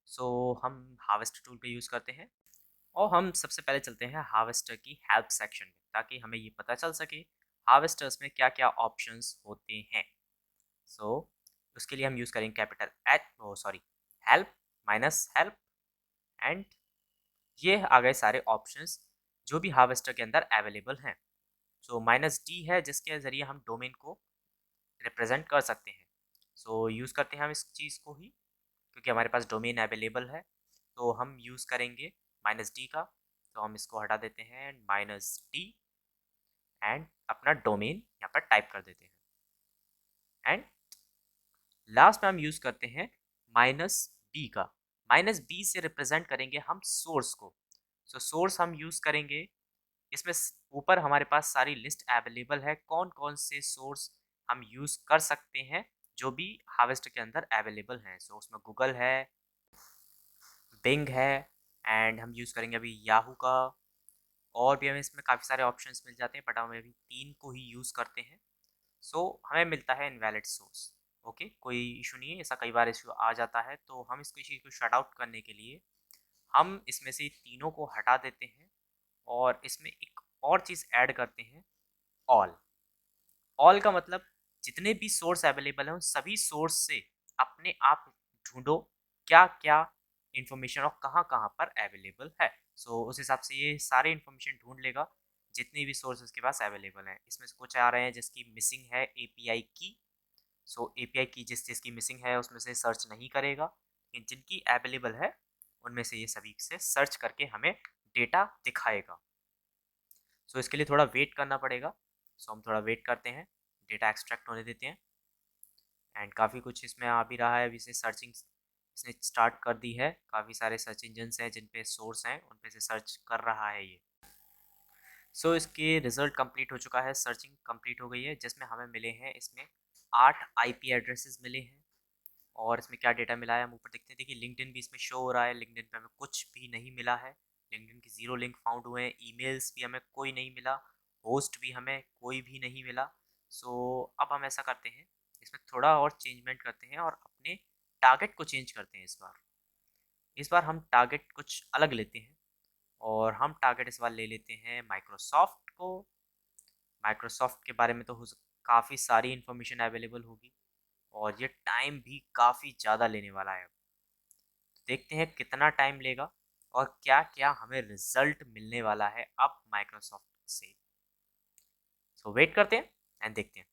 सो हम हार्वेस्टर टूल पे यूज़ करते हैं और हम सबसे पहले चलते हैं हार्वेस्टर की हेल्प सेक्शन में ताकि हमें ये पता चल सके हार्वेस्टर्स में क्या क्या ऑप्शंस होते हैं। सो उसके लिए हम यूज़ करेंगे capital H O sorry help minus help, and ये आ गए सारे ऑप्शंस जो भी हार्वेस्टर के अंदर अवेलेबल हैं। सो -d है जिसके ज़रिए हम डोमेन को रिप्रेजेंट कर सकते हैं। सो यूज़ करते हैं हम इस चीज़ को ही क्योंकि हमारे पास डोमेन अवेलेबल है, तो हम यूज़ करेंगे -d का। तो हम इसको हटा देते हैं -d एंड अपना डोमेन यहाँ पर टाइप कर देते हैं, एंड लास्ट में हम यूज़ करते हैं -b का। -b से रिप्रेजेंट करेंगे हम सोर्स को। सो सोर्स हम यूज़ करेंगे, इसमें ऊपर हमारे पास सारी लिस्ट अवेलेबल है कौन कौन से सोर्स हम यूज़ कर सकते हैं जो भी हार्वेस्टर के अंदर अवेलेबल हैं। सो उसमें गूगल है, बिंग है, एंड हम यूज़ करेंगे अभी याहू का, और भी हमें इसमें काफ़ी सारे ऑप्शंस मिल जाते हैं बट हम अभी 3 को ही यूज़ करते हैं। सो हमें मिलता है इनवैलिड सोर्स। ओके, कोई इशू नहीं है, ऐसा कई बार इशू आ जाता है, तो हम इसको इसी को शट आउट करने के लिए हम इसमें से तीनों को हटा देते हैं और इसमें एक और चीज़ ऐड करते हैं, ऑल। ऑल का मतलब जितने भी सोर्स अवेलेबल हैं उन सभी सोर्स से अपने आप ढूंढो क्या क्या इन्फॉर्मेशन और कहाँ कहाँ पर अवेलेबल है। सो उस हिसाब से ये सारे इन्फॉर्मेशन ढूंढ लेगा जितनी भी सोर्स उसके पास अवेलेबल हैं। इसमें से कुछ आ रहे हैं जिसकी मिसिंग है एपीआई की। सो एपीआई की जिस चीज़ की मिसिंग है उसमें से सर्च नहीं करेगा, लेकिन जिनकी अवेलेबल है उनमें से ये सभी से सर्च करके हमें डेटा दिखाएगा। सो इसके लिए थोड़ा वेट करना पड़ेगा। सो हम थोड़ा वेट करते हैं, डेटा एक्सट्रैक्ट होने देते हैं, एंड काफ़ी कुछ इसमें आ भी रहा है। अभी से सर्चिंग इसने स्टार्ट कर दी है, काफ़ी सारे सर्च इंजन्स हैं जिन पे सोर्स हैं उन पे से सर्च कर रहा है ये। सो इसके रिज़ल्ट कंप्लीट हो चुका है, सर्चिंग कंप्लीट हो गई है जिसमें हमें मिले हैं इसमें 8 आईपी एड्रेसेस मिले हैं। और इसमें क्या डेटा मिला है हम ऊपर देखते हैं। देखिए लिंक्डइन भी इसमें शो हो रहा है, लिंक्डइन पे हमें कुछ भी नहीं मिला है, लिंक्डइन की 0 लिंक फाउंड हुए हैं, ईमेल्स भी हमें कोई नहीं मिला, होस्ट भी हमें कोई भी नहीं मिला। सो अब हम ऐसा करते हैं, इसमें थोड़ा और चेंजमेंट करते हैं और अपने टारगेट को चेंज करते हैं। इस बार हम टारगेट कुछ अलग लेते हैं और हम टारगेट इस बार ले लेते हैं माइक्रोसॉफ्ट को। माइक्रोसॉफ्ट के बारे में तो काफ़ी सारी इन्फॉर्मेशन अवेलेबल होगी और ये टाइम भी काफ़ी ज़्यादा लेने वाला है। देखते हैं कितना टाइम लेगा और क्या क्या हमें रिजल्ट मिलने वाला है अब माइक्रोसॉफ्ट से। सो वेट करते हैं एंड देखते हैं।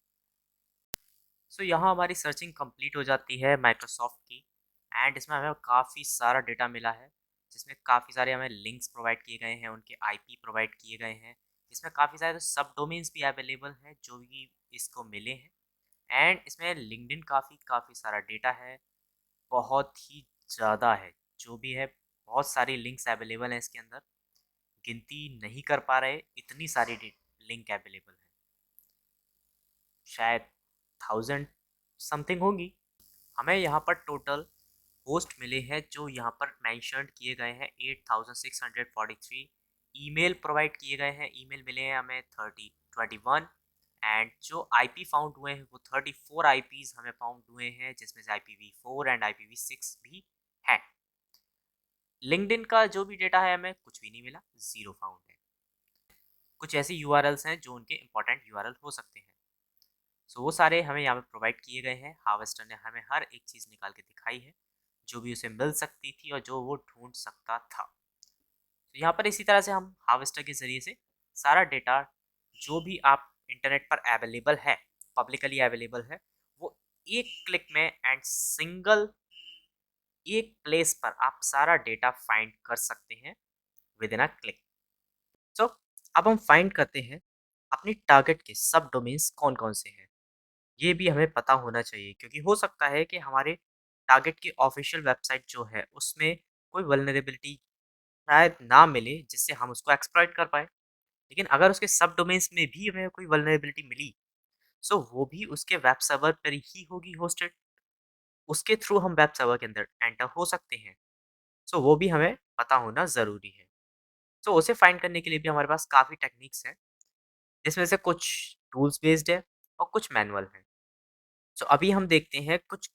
सो यहाँ हमारी सर्चिंग कंप्लीट हो जाती है माइक्रोसॉफ्ट की एंड इसमें हमें काफ़ी सारा डेटा मिला है जिसमें काफ़ी सारे हमें लिंक्स प्रोवाइड किए गए हैं, उनके आईपी प्रोवाइड किए गए हैं, जिसमें काफ़ी सारे सब डोमेन्स भी अवेलेबल हैं जो भी इसको मिले हैं। एंड इसमें लिंक्डइन काफ़ी काफ़ी सारा डेटा है, बहुत ही ज़्यादा है, जो भी है बहुत सारी लिंक्स अवेलेबल हैं इसके अंदर, गिनती नहीं कर पा रहे, इतनी सारी लिंक अवेलेबल है, शायद 1000 समथिंग होंगी। हमें यहाँ पर टोटल पोस्ट मिले हैं जो यहाँ पर मेंशन्ड किए गए हैं 8643। ईमेल प्रोवाइड किए गए हैं, ईमेल मिले हैं हमें 3021 एंड जो आईपी फाउंड हुए हैं वो 34 आईपीज हमें फाउंड हुए हैं जिसमें से IPv4 एंड IPv6 भी है। लिंक्डइन का जो भी डेटा है हमें कुछ भी नहीं मिला, जीरो फाउंड है। कुछ ऐसी यूआरएल्स हैं जो उनके इंपॉर्टेंट यूआरएल हो सकते हैं, सो वो सारे हमें यहाँ पे प्रोवाइड किए गए हैं। हार्वेस्टर ने हमें हर एक चीज़ निकाल के दिखाई है जो भी उसे मिल सकती थी और जो वो ढूंढ सकता था। तो यहाँ पर इसी तरह से हम हार्वेस्टर के ज़रिए से सारा डेटा जो भी आप इंटरनेट पर अवेलेबल है, पब्लिकली अवेलेबल है, वो एक क्लिक में एंड सिंगल एक प्लेस पर आप सारा डेटा फाइंड कर सकते हैं विद इन अ क्लिक। सो अब हम फाइंड करते हैं अपनी टारगेट के सब डोमेन्स कौन कौन से हैं। ये भी हमें पता होना चाहिए क्योंकि हो सकता है कि हमारे टारगेट की ऑफिशियल वेबसाइट जो है उसमें कोई वल्नरेबिलिटी शायद ना मिले जिससे हम उसको एक्सप्लॉइट कर पाए। लेकिन अगर उसके सब डोमेन्स में भी हमें कोई वल्नरेबिलिटी मिली सो वो भी उसके वेब सर्वर पर ही होगी होस्टेड, उसके थ्रू हम वेब सर्वर के अंदर एंटर हो सकते हैं। सो वो भी हमें पता होना ज़रूरी है। सो उसे फाइंड करने के लिए भी हमारे पास काफ़ी टेक्निक्स हैं जिसमें से कुछ टूल्स बेस्ड है और कुछ मैनुअल है। सो अभी हम देखते हैं कुछ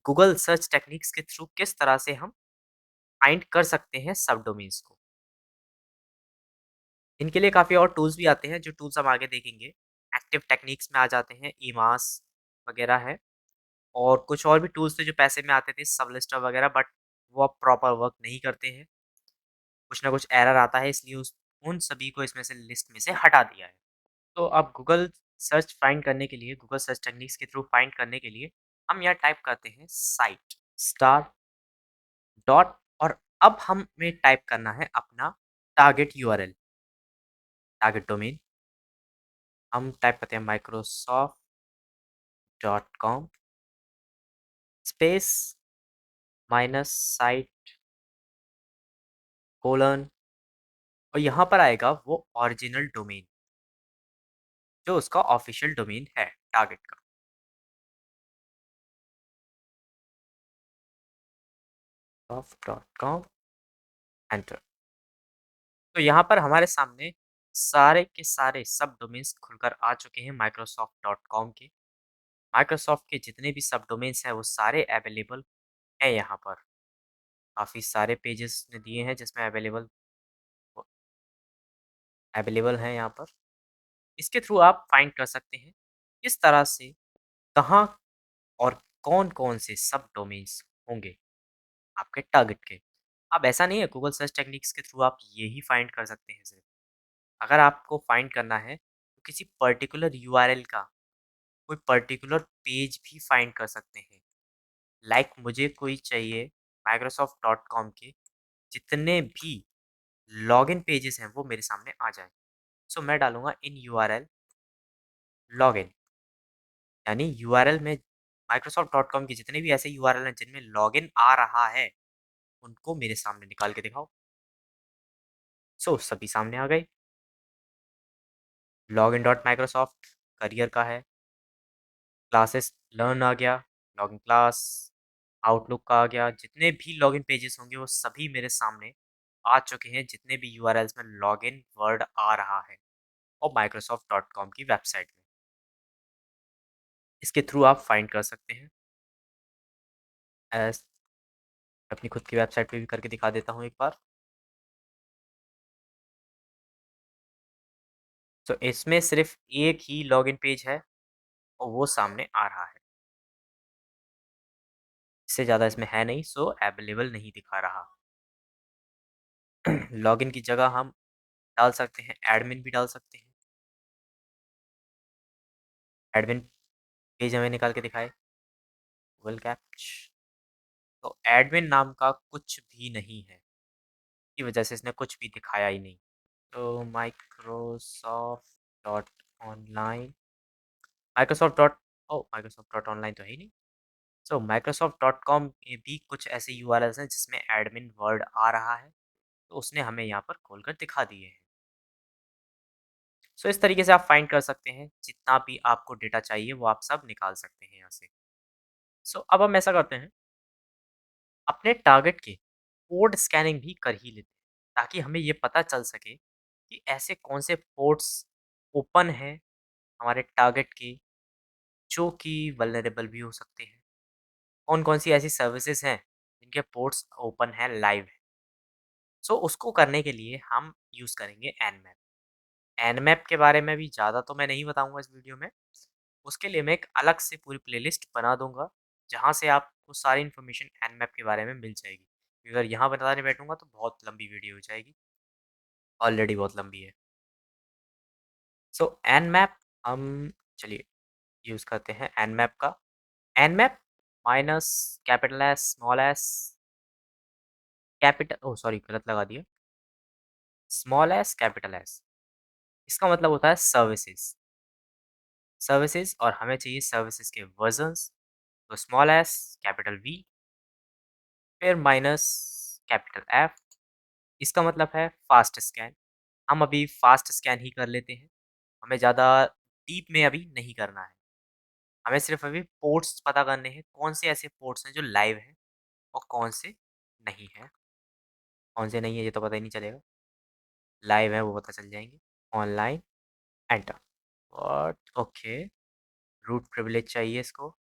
गूगल सर्च टेक्निक्स के थ्रू किस तरह से हम फाइंड कर सकते हैं सब डोमेन्स को। इनके लिए काफ़ी और टूल्स भी आते हैं जो टूल्स हम आगे देखेंगे। एक्टिव टेक्निक्स में आ जाते हैं, ईमास वगैरह है और कुछ और भी टूल्स थे जो पैसे में आते थे, सबलिस्टर वगैरह, बट वो अब प्रॉपर वर्क नहीं करते हैं। कुछ ना कुछ एरर आता है इसलिए उस उन सभी को इसमें से लिस्ट में से हटा दिया है। तो अब गूगल सर्च फाइंड करने के लिए, गूगल सर्च टेक्निक्स के थ्रू फाइंड करने के लिए हम यहाँ टाइप करते हैं साइट स्टार डॉट और अब हमें टाइप करना है अपना टारगेट यूआरएल, टारगेट डोमेन। हम टाइप करते हैं microsoft.com space minus site colon और यहाँ पर आएगा वो ओरिजिनल डोमेन जो उसका ऑफिशियल डोमेन है टारगेट का, soft.com एंटर। तो यहाँ पर हमारे सामने सारे के सारे सब डोमेन्स खुलकर आ चुके हैं माइक्रोसॉफ्ट.com के। माइक्रोसॉफ्ट के जितने भी सब डोमेन्स हैं वो सारे अवेलेबल हैं यहाँ पर। काफ़ी सारे पेजेस ने दिए हैं जिसमें अवेलेबल हैं यहाँ पर। इसके थ्रू आप फाइंड कर सकते हैं किस तरह से, कहाँ और कौन-कौन से सब डोमेन्स होंगे आपके टारगेट के। अब ऐसा नहीं है गूगल सर्च टेक्निक्स के थ्रू आप यही फाइंड कर सकते हैं सिर्फ। अगर आपको फाइंड करना है तो किसी पर्टिकुलर यूआरएल का कोई पर्टिकुलर पेज भी फाइंड कर सकते हैं। लाइक मुझे कोई चाहिए माइक्रोसॉफ्ट.com के जितने भी लॉगिन पेजेस हैं वो मेरे सामने आ जाएँ। सो मैं डालूँगा इन यूआरएल लॉगिन, यानी यूआरएल में माइक्रोसॉफ्ट.com के जितने भी ऐसे यूआरएल हैं जिनमें लॉगिन आ रहा है, उनको मेरे सामने निकाल के दिखाओ। सो सभी सामने आ गए। लॉगिन डॉट माइक्रोसॉफ्ट करियर का है, क्लासेस लर्न आ गया, लॉगिन क्लास, आउटलुक का आ गया, जितने भी लॉगिन पेजेस होंगे वो सभी मेरे सामने आ चुके हैं, जितने भी यूआरएल्स में लॉगिन वर्ड आ रहा है और माइक्रोसॉफ्ट.com की वेबसाइट में। इसके थ्रू आप फाइंड कर सकते हैं। एज़ अपनी खुद की वेबसाइट पे भी करके दिखा देता हूँ एक बार। तो इसमें सिर्फ़ एक ही लॉगिन पेज है और वो सामने आ रहा है। इससे ज़्यादा इसमें है नहीं, सो अवेलेबल नहीं दिखा रहा। लॉगिन की जगह हम डाल सकते हैं एडमिन भी डाल सकते हैं। एडमिन पेज हमें निकाल के दिखाए, गूगल कैप्च। तो एडमिन नाम का कुछ भी नहीं है, की वजह से इसने कुछ भी दिखाया ही नहीं। तो Microsoft dot online, Microsoft dot, O Microsoft dot online तो है ही नहीं। सो माइक्रोसॉफ्ट डॉट कॉम में भी कुछ ऐसे यूआरएल्स हैं जिसमें एडमिन वर्ड आ रहा है, तो उसने हमें यहाँ पर खोलकर दिखा दिए हैं। सो इस तरीके से आप फाइंड कर सकते हैं, जितना भी आपको डेटा चाहिए वो आप सब निकाल सकते हैं यहाँ से। सो अब हम ऐसा करते हैं, अपने टारगेट के पोर्ट स्कैनिंग भी कर ही लेते हैं, ताकि हमें ये पता चल सके कि ऐसे कौन से पोर्ट्स ओपन हैं हमारे टारगेट के, जो कि वल्नरेबल भी हो सकते हैं। कौन-कौन सी ऐसी सर्विसेज़ हैं जिनके पोर्ट्स ओपन हैं, लाइव हैं। सो उसको करने के लिए हम यूज़ करेंगे एनमैप। एनमैप के बारे में भी ज़्यादा तो मैं नहीं बताऊँगा इस वीडियो में। उसके लिए मैं एक अलग से पूरी प्लेलिस्ट बना दूँगा, जहाँ से आपको सारी इन्फॉर्मेशन एनमैप के बारे में मिल जाएगी। अगर यहाँ बताने बैठूँगा तो बहुत लंबी वीडियो हो जाएगी, ऑलरेडी बहुत लंबी है। सो एनमैप हम चलिए यूज़ करते हैं एनमैप का। Nmap minus capital S, small S, capital oh sorry गलत लगा दिया। स्मॉल एस, कैपिटल एस, इसका मतलब होता है सर्विसेज़। सर्विसेज़ और हमें चाहिए सर्विसेज़ के वर्ज़न्स, तो स्मॉल एस, कैपिटल वी, फिर माइनस कैपिटल एफ, इसका मतलब है फ़ास्ट स्कैन। हम अभी फ़ास्ट स्कैन ही कर लेते हैं, हमें ज़्यादा डीप में अभी नहीं करना है। हमें सिर्फ़ अभी पोर्ट्स पता करने हैं, कौन से ऐसे पोर्ट्स हैं जो लाइव हैं और कौन से नहीं हैं। कौन से नहीं है ये तो पता ही नहीं चलेगा, लाइव हैं वो पता चल जाएँगे। Online enter, what okay, root privilege चाहिए इसको,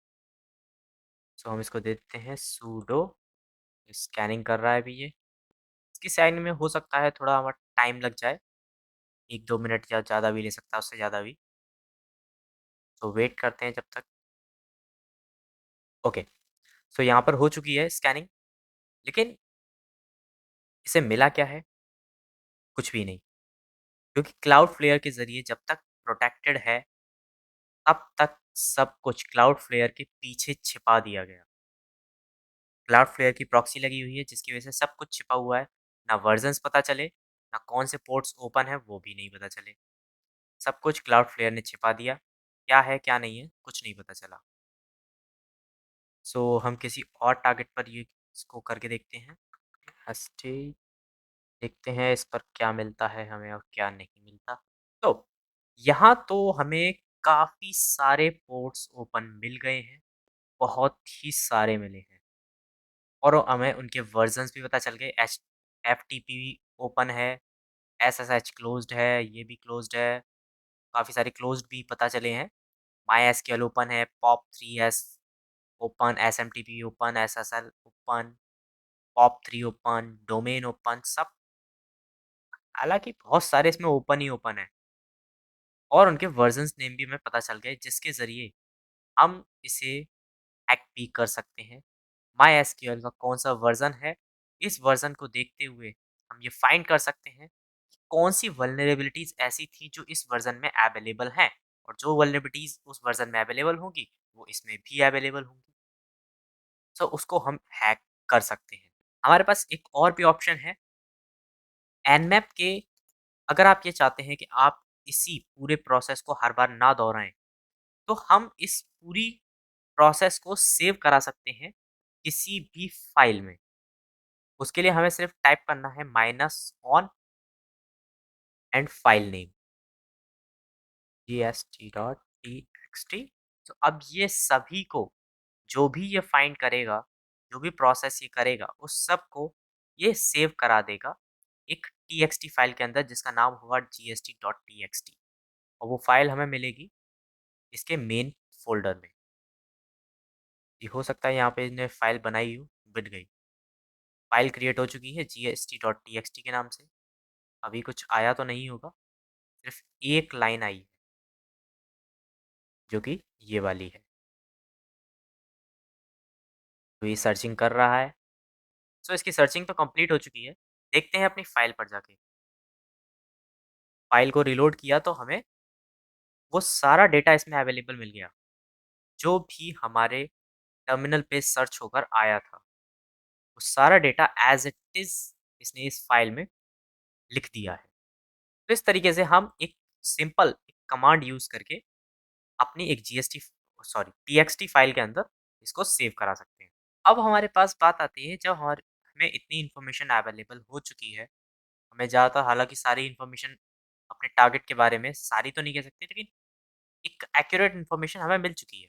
सो हम इसको दे देते हैं सूडो। स्कैनिंग कर रहा है अभी ये। इसकी साइड में हो सकता है थोड़ा हमारा टाइम लग जाए, 1-2 मिनट या ज़्यादा भी ले सकता है, उससे ज़्यादा भी। तो वेट करते हैं जब तक। ओके, सो यहाँ पर हो चुकी है स्कैनिंग, लेकिन इसे मिला क्या है? कुछ भी नहीं, क्योंकि क्लाउडफ्लेयर के ज़रिए जब तक प्रोटेक्टेड है, तब तक सब कुछ क्लाउडफ्लेयर के पीछे छिपा दिया गया। क्लाउडफ्लेयर की प्रॉक्सी लगी हुई है जिसकी वजह से सब कुछ छिपा हुआ है, ना वर्जन्स पता चले, ना कौन से पोर्ट्स ओपन है वो भी नहीं पता चले। सब कुछ क्लाउडफ्लेयर ने छिपा दिया, क्या है क्या नहीं है कुछ नहीं पता चला। सो हम किसी और टारगेट पर ये इसको करके देखते हैं। हस्टे, देखते हैं इस पर क्या मिलता है हमें और क्या नहीं मिलता। तो यहाँ तो हमें काफ़ी सारे पोर्ट्स ओपन मिल गए हैं, बहुत ही सारे मिले हैं और हमें उनके वर्जन्स भी पता चल गए। एच एफटीपी ओपन है, एसएसएच क्लोज्ड है, ये भी क्लोज्ड है, काफ़ी सारे क्लोज्ड भी पता चले हैं। माईएसक्यूएल ओपन है, पॉप3एस open, SMTP open, SSL open, पॉप3 ओपन, डोमेन ओपन, सब हालाँकि बहुत सारे इसमें ओपन ही ओपन है और उनके वर्जन्स नेम भी हमें पता चल गए, जिसके ज़रिए हम इसे हैक भी कर सकते हैं। माईएसक्यूएल का कौन-सा वर्ज़न है, इस वर्ज़न को देखते हुए हम ये फाइंड कर सकते हैं कि कौन-सी वल्नरेबिलिटीज़ ऐसी थी जो इस वर्ज़न में अवेलेबल हैं और जो वल्नरेबिलिटीज़ उस वर्ज़न में अवेलेबल होंगी, वो इसमें भी अवेलेबल होंगी। सो उसको हम हैक कर सकते हैं। हमारे पास एक और भी ऑप्शन है एनमैप के। अगर आप ये चाहते हैं कि आप इसी पूरे प्रोसेस को हर बार ना दोहराएँ, तो हम इस पूरी प्रोसेस को सेव करा सकते हैं किसी भी फ़ाइल में। उसके लिए हमें सिर्फ टाइप करना है minus on and file name gst.txt। तो अब ये सभी को, जो भी ये फाइंड करेगा, जो भी प्रोसेस ये करेगा, उस सब को ये सेव करा देगा एक txt फाइल के अंदर जिसका नाम होगा gst.txt और वो फाइल हमें मिलेगी इसके मेन फ़ोल्डर में। ये हो सकता है यहाँ पे इन्हें फाइल बनाई हो, मिट गई। फाइल क्रिएट हो चुकी है gst.txt के नाम से। अभी कुछ आया तो नहीं होगा, सिर्फ एक लाइन आई है, जो कि ये वाली है। तो ये सर्चिंग कर रहा है। सो इसकी सर्चिंग तो कंप्लीट हो चुकी है। देखते हैं अपनी फाइल पर जाके। फाइल को रिलोड किया तो हमें वो सारा डेटा इसमें अवेलेबल मिल गया, जो भी हमारे टर्मिनल पे सर्च होकर आया था, वो सारा डेटा एज़ इट इज़ इसने इस फ़ाइल में लिख दिया है। तो इस तरीके से हम एक सिंपल एक कमांड यूज़ करके अपनी एक टीएक्सटी फ़ाइल के अंदर इसको सेव करा सकते हैं। अब हमारे पास बात आती है जब हमें इतनी इन्फॉर्मेशन अवेलेबल हो चुकी है, हमें ज़्यादातर हालाँकि सारी इन्फॉर्मेशन अपने टारगेट के बारे में सारी तो नहीं कह सकते लेकिन एक एक्यूरेट इन्फॉर्मेशन हमें मिल चुकी है।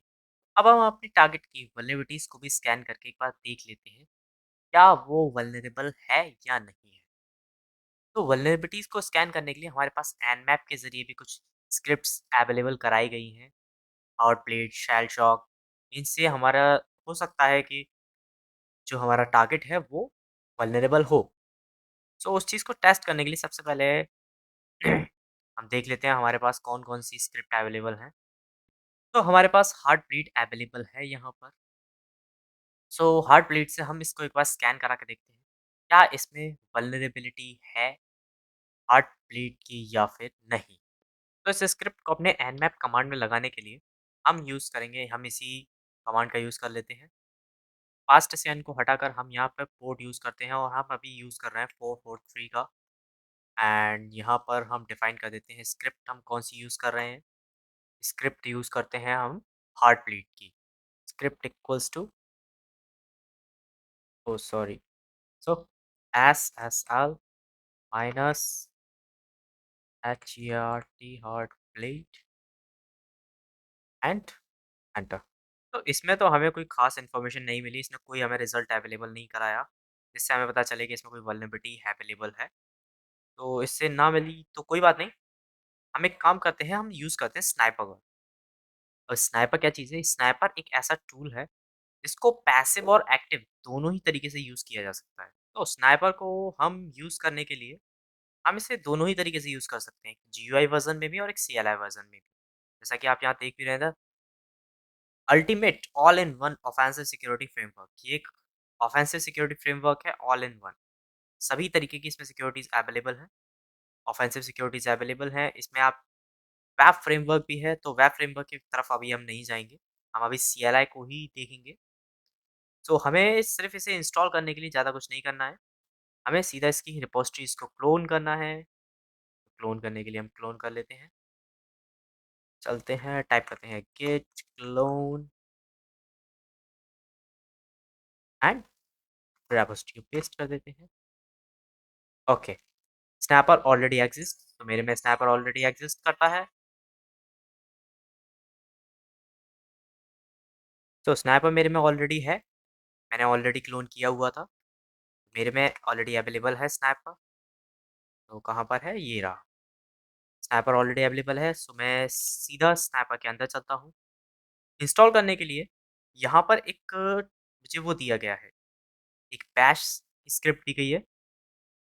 अब हम अपने टारगेट की वल्नरेबिलिटीज़ को भी स्कैन करके एक बार देख लेते हैं, क्या वो वल्नरेबल है या नहीं है। तो वल्नरेबिलिटीज़ को स्कैन करने के लिए हमारे पास एनमैप के ज़रिए भी कुछ स्क्रिप्ट्स अवेलेबल कराई गई हैं। आउटप्लेट, शेल शॉक इनसे हमारा हो सकता है कि जो हमारा टारगेट है वो वल्नरेबल हो। सो उस चीज़ को टेस्ट करने के लिए सबसे पहले हम देख लेते हैं हमारे पास कौन-कौन सी स्क्रिप्ट अवेलेबल हैं। तो हमारे पास हार्टब्लीड अवेलेबल है यहाँ पर। सो हार्टब्लीड से हम इसको एक बार स्कैन करा के देखते हैं, क्या इसमें वल्नरेबिलिटी है हार्टब्लीड की या फिर नहीं। तो इस स्क्रिप्ट को अपने एनमैप कमांड में लगाने के लिए हम इसी कमांड का यूज़ कर लेते हैं। पास्ट से एन को हटाकर हम यहाँ पे पोर्ट यूज़ करते हैं और हम अभी यूज़ कर रहे हैं 443 का एंड यहाँ पर हम डिफाइन कर देते हैं स्क्रिप्ट हम कौन सी यूज़ कर रहे हैं। स्क्रिप्ट यूज़ करते हैं हम हार्टब्लीड की। Script equals to oh sorry so SSL minus HERT Heartbleed and enter. तो इसमें तो हमें कोई ख़ास इन्फॉर्मेशन नहीं मिली, इसने कोई हमें रिज़ल्ट अवेलेबल नहीं कराया, जिससे हमें पता चले कि इसमें कोई वल्नरेबिलिटी अवेलेबल है। तो इससे ना मिली तो कोई बात नहीं, हम एक काम करते हैं, हम यूज़ करते हैं स्नाइपर। और स्नाइपर क्या चीज़ है? स्नाइपर एक ऐसा टूल है, जिसको पैसिव और एक्टिव दोनों ही तरीके से यूज़ किया जा सकता है। तो स्नाइपर को हम यूज़ करने के लिए, हम इसे दोनों ही तरीके से यूज़ कर सकते हैं, GUI वर्ज़न में भी और एक CLI वर्ज़न में भी। जैसा कि आप यहाँ देख भी रहे हैं ultimate all in one offensive security framework. ये एक ऑफेंसिव सिक्योरिटी फ्रेमवर्क है ऑल इन वन। सभी तरीके की इसमें सिक्योरिटीज़ अवेलेबल हैं, ऑफेंसिव सिक्योरिटीज़ अवेलेबल हैं। इसमें आप वेब फ्रेमवर्क भी है, तो वेब फ्रेमवर्क की तरफ अभी हम नहीं जाएँगे। हम अभी CLI को ही देखेंगे। सो हमें सिर्फ़ इसे इंस्टॉल करने के लिए ज़्यादा कुछ नहीं करना है। हमें सीधा इसकी रिपॉज़िटरीज़ को क्लोन करना है। क्लोन करने के लिए हम क्लोन कर लेते हैं। चलते हैं, टाइप करते हैं git clone एंड रिपॉज़िटरी को पेस्ट कर देते हैं। ओके। स्नैपर ऑलरेडी एक्सिस्ट, तो मेरे में स्नैपर ऑलरेडी एक्सिस्ट करता है। तो स्नैपर मेरे में ऑलरेडी है, मैंने ऑलरेडी क्लोन किया हुआ था। मेरे में ऑलरेडी अवेलेबल है स्नैपर। तो कहाँ पर है? ये रहा। स्नैपर ऑलरेडी अवेलेबल है, सो मैं सीधा स्नैपर के अंदर चलता हूँ। इंस्टॉल करने के लिए यहाँ पर एक मुझे वो दिया गया है, एक बैश स्क्रिप्ट दी गई है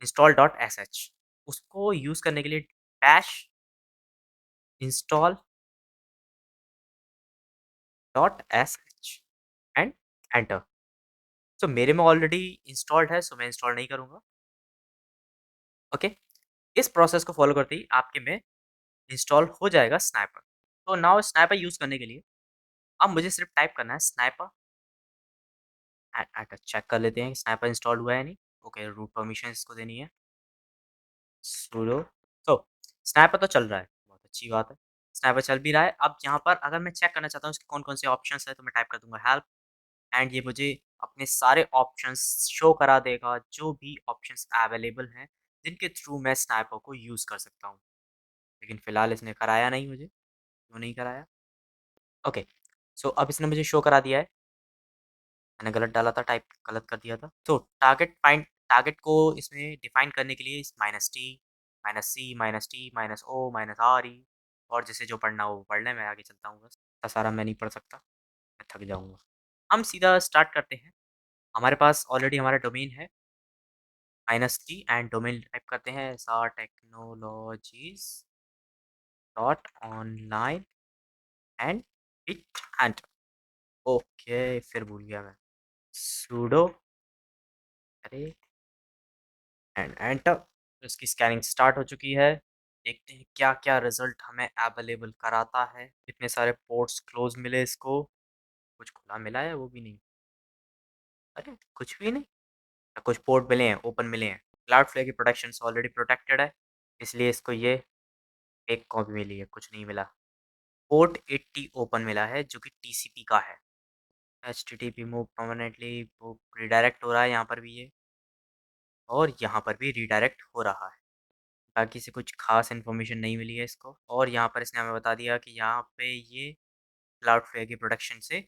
install.sh। उसको यूज़ करने के लिए बैश install.sh एंड एंटर। सो मेरे में ऑलरेडी इंस्टॉल्ड है, सो मैं इंस्टॉल नहीं करूँगा। ओके। इस प्रोसेस को फॉलो करते ही आपके में इंस्टॉल हो जाएगा स्नाइपर। तो नाउ स्नाइपर यूज़ करने के लिए अब मुझे सिर्फ टाइप करना है स्नाइपर एंड चेक कर लेते हैं स्नाइपर इंस्टॉल हुआ है या नहीं। ओके, रूट परमिशन इसको देनी है सुडो। तो स्नाइपर तो चल रहा है, बहुत अच्छी बात है। स्नाइपर चल भी रहा है। अब यहाँ पर अगर मैं चेक करना चाहता हूँ इसके कौन-कौन से ऑप्शंस हैं, तो मैं टाइप कर दूँगा हेल्प एंड ये मुझे अपने सारे ऑप्शंस शो करा देगा, जो भी ऑप्शंस अवेलेबल हैं, जिनके थ्रू मैं स्नाइपर को यूज़ कर सकता हूँ। लेकिन फ़िलहाल इसने कराया नहीं मुझे, क्यों नहीं कराया? ओके, सो अब इसने मुझे शो करा दिया है। मैंने गलत डाला था, टाइप गलत कर दिया था। तो टारगेट को इसमें डिफाइन करने के लिए इस -t, -c, -t, -o, -re और जिसे जो पढ़ना हो वो पढ़ लें, मैं आगे चलता हूँ बस। इतना सारा मैं नहीं पढ़ सकता, मैं थक जाऊँगा। हम सीधा स्टार्ट करते हैं। हमारे पास ऑलरेडी हमारा डोमेन है -t एंड डोमेन टाइप करते हैं sartechnologies.online and hit enter. Okay, फिर भूल गया मैं। सुडो अरे एंड एंटर। तो इसकी स्कैनिंग स्टार्ट हो चुकी है। देखते हैं क्या-क्या रिज़ल्ट हमें अवेलेबल कराता है। कितने सारे पोर्ट्स क्लोज़ मिले इसको। कुछ खुला मिला है वो भी नहीं। अरे! कुछ भी नहीं। कुछ पोर्ट मिले हैं, ओपन मिले हैं। क्लाउडफ्लेयर की प्रोटेक्शन से ऑलरेडी प्रोटेक्टेड है, इसलिए इसको ये एक कॉपी मिली है, कुछ नहीं मिला। पोर्ट 80 ओपन मिला है जो कि टीसीपी का है। एचटीटीपी मूव परमानेंटली वो रीडायरेक्ट हो रहा है यहाँ पर भी ये और यहाँ पर भी रीडायरेक्ट हो रहा है। बाकी से कुछ ख़ास इन्फॉर्मेशन नहीं मिली है इसको और यहाँ पर इसने हमें बता दिया कि यहाँ पे ये क्लाउडफ्लेयर की प्रोटेक्शन से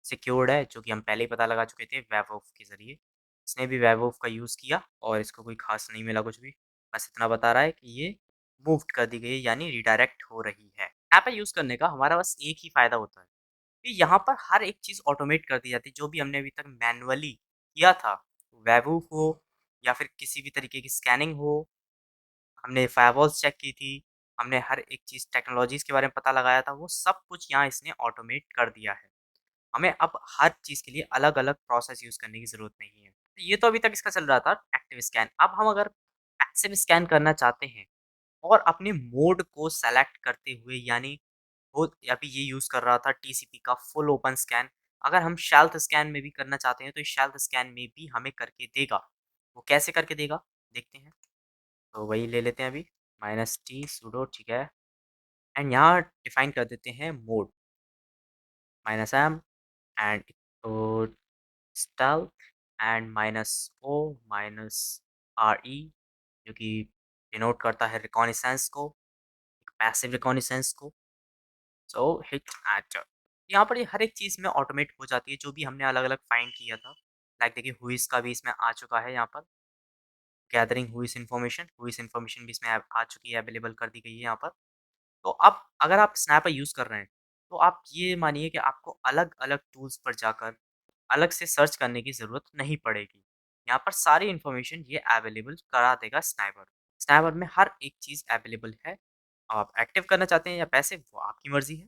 सिक्योर्ड है, जो कि हम पहले ही पता लगा चुके थे वेबवुर्फ के ज़रिए। इसने भी वेबवुर्फ का यूज़ किया और इसको कोई ख़ास नहीं मिला कुछ भी। बस इतना बता रहा है कि ये मूव्ड कर दी गई है यानी रीडायरेक्ट हो रही है। ऐप यूज़ करने का हमारा बस एक ही फ़ायदा होता है कि यहाँ पर हर एक चीज़ ऑटोमेट कर दी जाती है, जो भी हमने अभी तक मैनुअली किया था, वेबवुर्फ हो या फिर किसी भी तरीके की स्कैनिंग हो, हमने फायरवॉल्स चेक की थी, हमने हर एक चीज़ टेक्नोलॉजीज़ के बारे में पता लगाया था, वो सब कुछ यहाँ इसने ऑटोमेट कर दिया है। हमें अब हर चीज़ के लिए अलग-अलग प्रोसेस यूज़ करने की ज़रूरत नहीं है। तो ये तो अभी तक इसका चल रहा था एक्टिव स्कैन। अब हम अगर पैसिव स्कैन करना चाहते हैं और अपने मोड को सेलेक्ट करते हुए यानी वो अभी ये यूज़ कर रहा था टीसीपी का फुल ओपन स्कैन। अगर हम शेल्फ स्कैन में भी करना चाहते हैं तो इस शेल्फ स्कैन में भी हमें करके देगा। वो कैसे करके देगा? देखते हैं। तो वही ले लेते हैं अभी -t sudo ठीक है एंड यहाँ डिफाइन कर देते हैं मोड -m एंड तो stealth एंड -o-re जो कि डिनोट करता है रिकॉनाइसेंस को, पैसिव रिकॉनाइसेंस को। सो हिट एंटर। यहाँ पर ये हर एक चीज़ में ऑटोमेट हो जाती है जो भी हमने अलग-अलग फाइंड किया था। लाइक देखिए हुईस का भी इसमें आ चुका है यहाँ पर। गैदरिंग हुईस इन्फॉर्मेशन भी इसमें आ चुकी है, अवेलेबल कर दी गई है यहाँ पर। तो अब अगर आप स्नैपर यूज़ कर रहे हैं, तो आप ये मानिए कि आपको अलग-अलग टूल्स पर जाकर अलग से सर्च करने की ज़रूरत नहीं पड़ेगी। यहाँ पर सारी इन्फॉर्मेशन ये अवेलेबल करा देगा स्नाइपर। स्नाइपर में हर एक चीज़ अवेलेबल है। आप एक्टिव करना चाहते हैं या पैसिव वो आपकी मर्ज़ी है।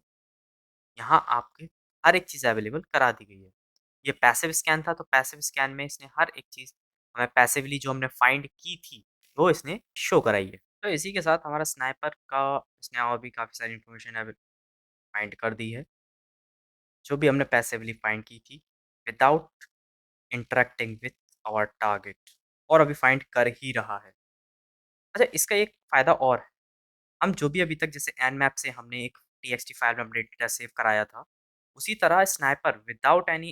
यहाँ आपके हर एक चीज़ अवेलेबल करा दी गई है। ये पैसिव स्कैन था तो पैसिव स्कैन में इसने हर एक चीज़ हमें पैसिवली जो हमने फाइंड की थी, वो इसने शो कराई है। तो इसी के साथ हमारा स्नाइपर का इसने और भी काफ़ी सारी इन्फॉर्मेशन फाइंड कर दी है, जो भी हमने पैसिवली फाइंड की थी without interacting with our target और अभी फाइंड कर ही रहा है। अच्छा इसका एक फ़ायदा और है, हम जो भी अभी तक जैसे एनमैप से हमने एक टीएक्सटी फाइल में अपने डेटा सेव कराया था, उसी तरह sniper without any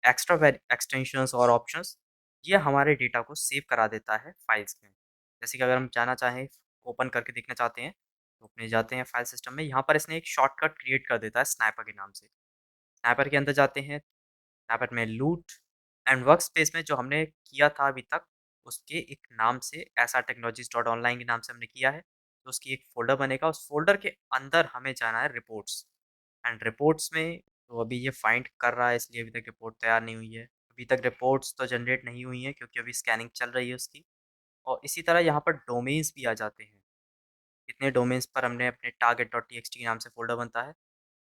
extra extensions और ऑप्शंस ये हमारे डेटा को सेव करा देता है फाइल्स में। जैसे कि अगर हम जाना चाहें, ओपन करके देखना चाहते हैं, तो अपने जाते हैं फाइल सिस्टम में, यहाँ पर इसने एक शॉर्टकट क्रिएट कर देता है स्नाइपर के नाम से। स्नाइपर के अंदर जाते हैं, स्नाइपर में लूट एंड वर्कस्पेस में जो हमने किया था अभी तक, उसके एक नाम से ऐसा टेक्नोलॉजीज़ डॉट ऑनलाइन के नाम से हमने किया है, तो उसकी एक फ़ोल्डर बनेगा, उस फ़ोल्डर के अंदर हमें जाना है रिपोर्ट्स एंड रिपोर्ट्स में तो अभी ये फाइंड कर रहा है इसलिए अभी तक रिपोर्ट तैयार नहीं हुई है। अभी तक रिपोर्ट्स तो जनरेट नहीं हुई हैं क्योंकि अभी स्कैनिंग चल रही है उसकी और इसी तरह यहाँ पर डोमेन्स भी आ जाते हैं। कितने डोमेन्स पर हमने अपने टारगेट डॉट टीएक्सटी के नाम से फ़ोल्डर बनता है,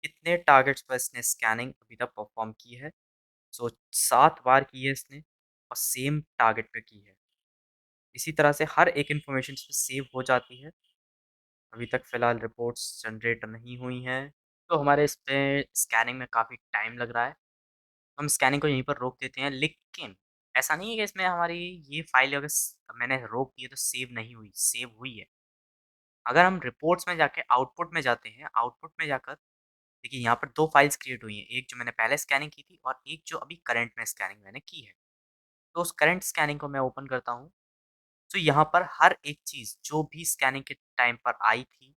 कितने टारगेट्स पर इसने स्कैनिंग अभी तक परफ़ॉर्म की है। सो 7 बार की है इसने और सेम टारगेट पे की है। इसी तरह से हर एक इन्फॉर्मेशन इसमें सेव हो जाती है। अभी तक फ़िलहाल रिपोर्ट्स जनरेट नहीं हुई हैं, तो हमारे इस पे स्कैनिंग में काफ़ी टाइम लग रहा है। हम स्कैनिंग को यहीं पर रोक देते हैं, लेकिन ऐसा नहीं है कि इसमें हमारी ये फ़ाइल अगर मैंने रोक दी है तो सेव नहीं हुई, सेव हुई है। अगर हम रिपोर्ट्स में जाके आउटपुट में जाते हैं, आउटपुट में जाकर देखिए यहाँ पर 2 फ़ाइल्स क्रिएट हुई हैं, एक जो मैंने पहले स्कैनिंग की थी और एक जो अभी करंट में स्कैनिंग मैंने की है। तो उस करंट स्कैनिंग को मैं ओपन करता हूँ, तो यहाँ पर हर एक चीज़ जो भी स्कैनिंग के टाइम पर आई थी,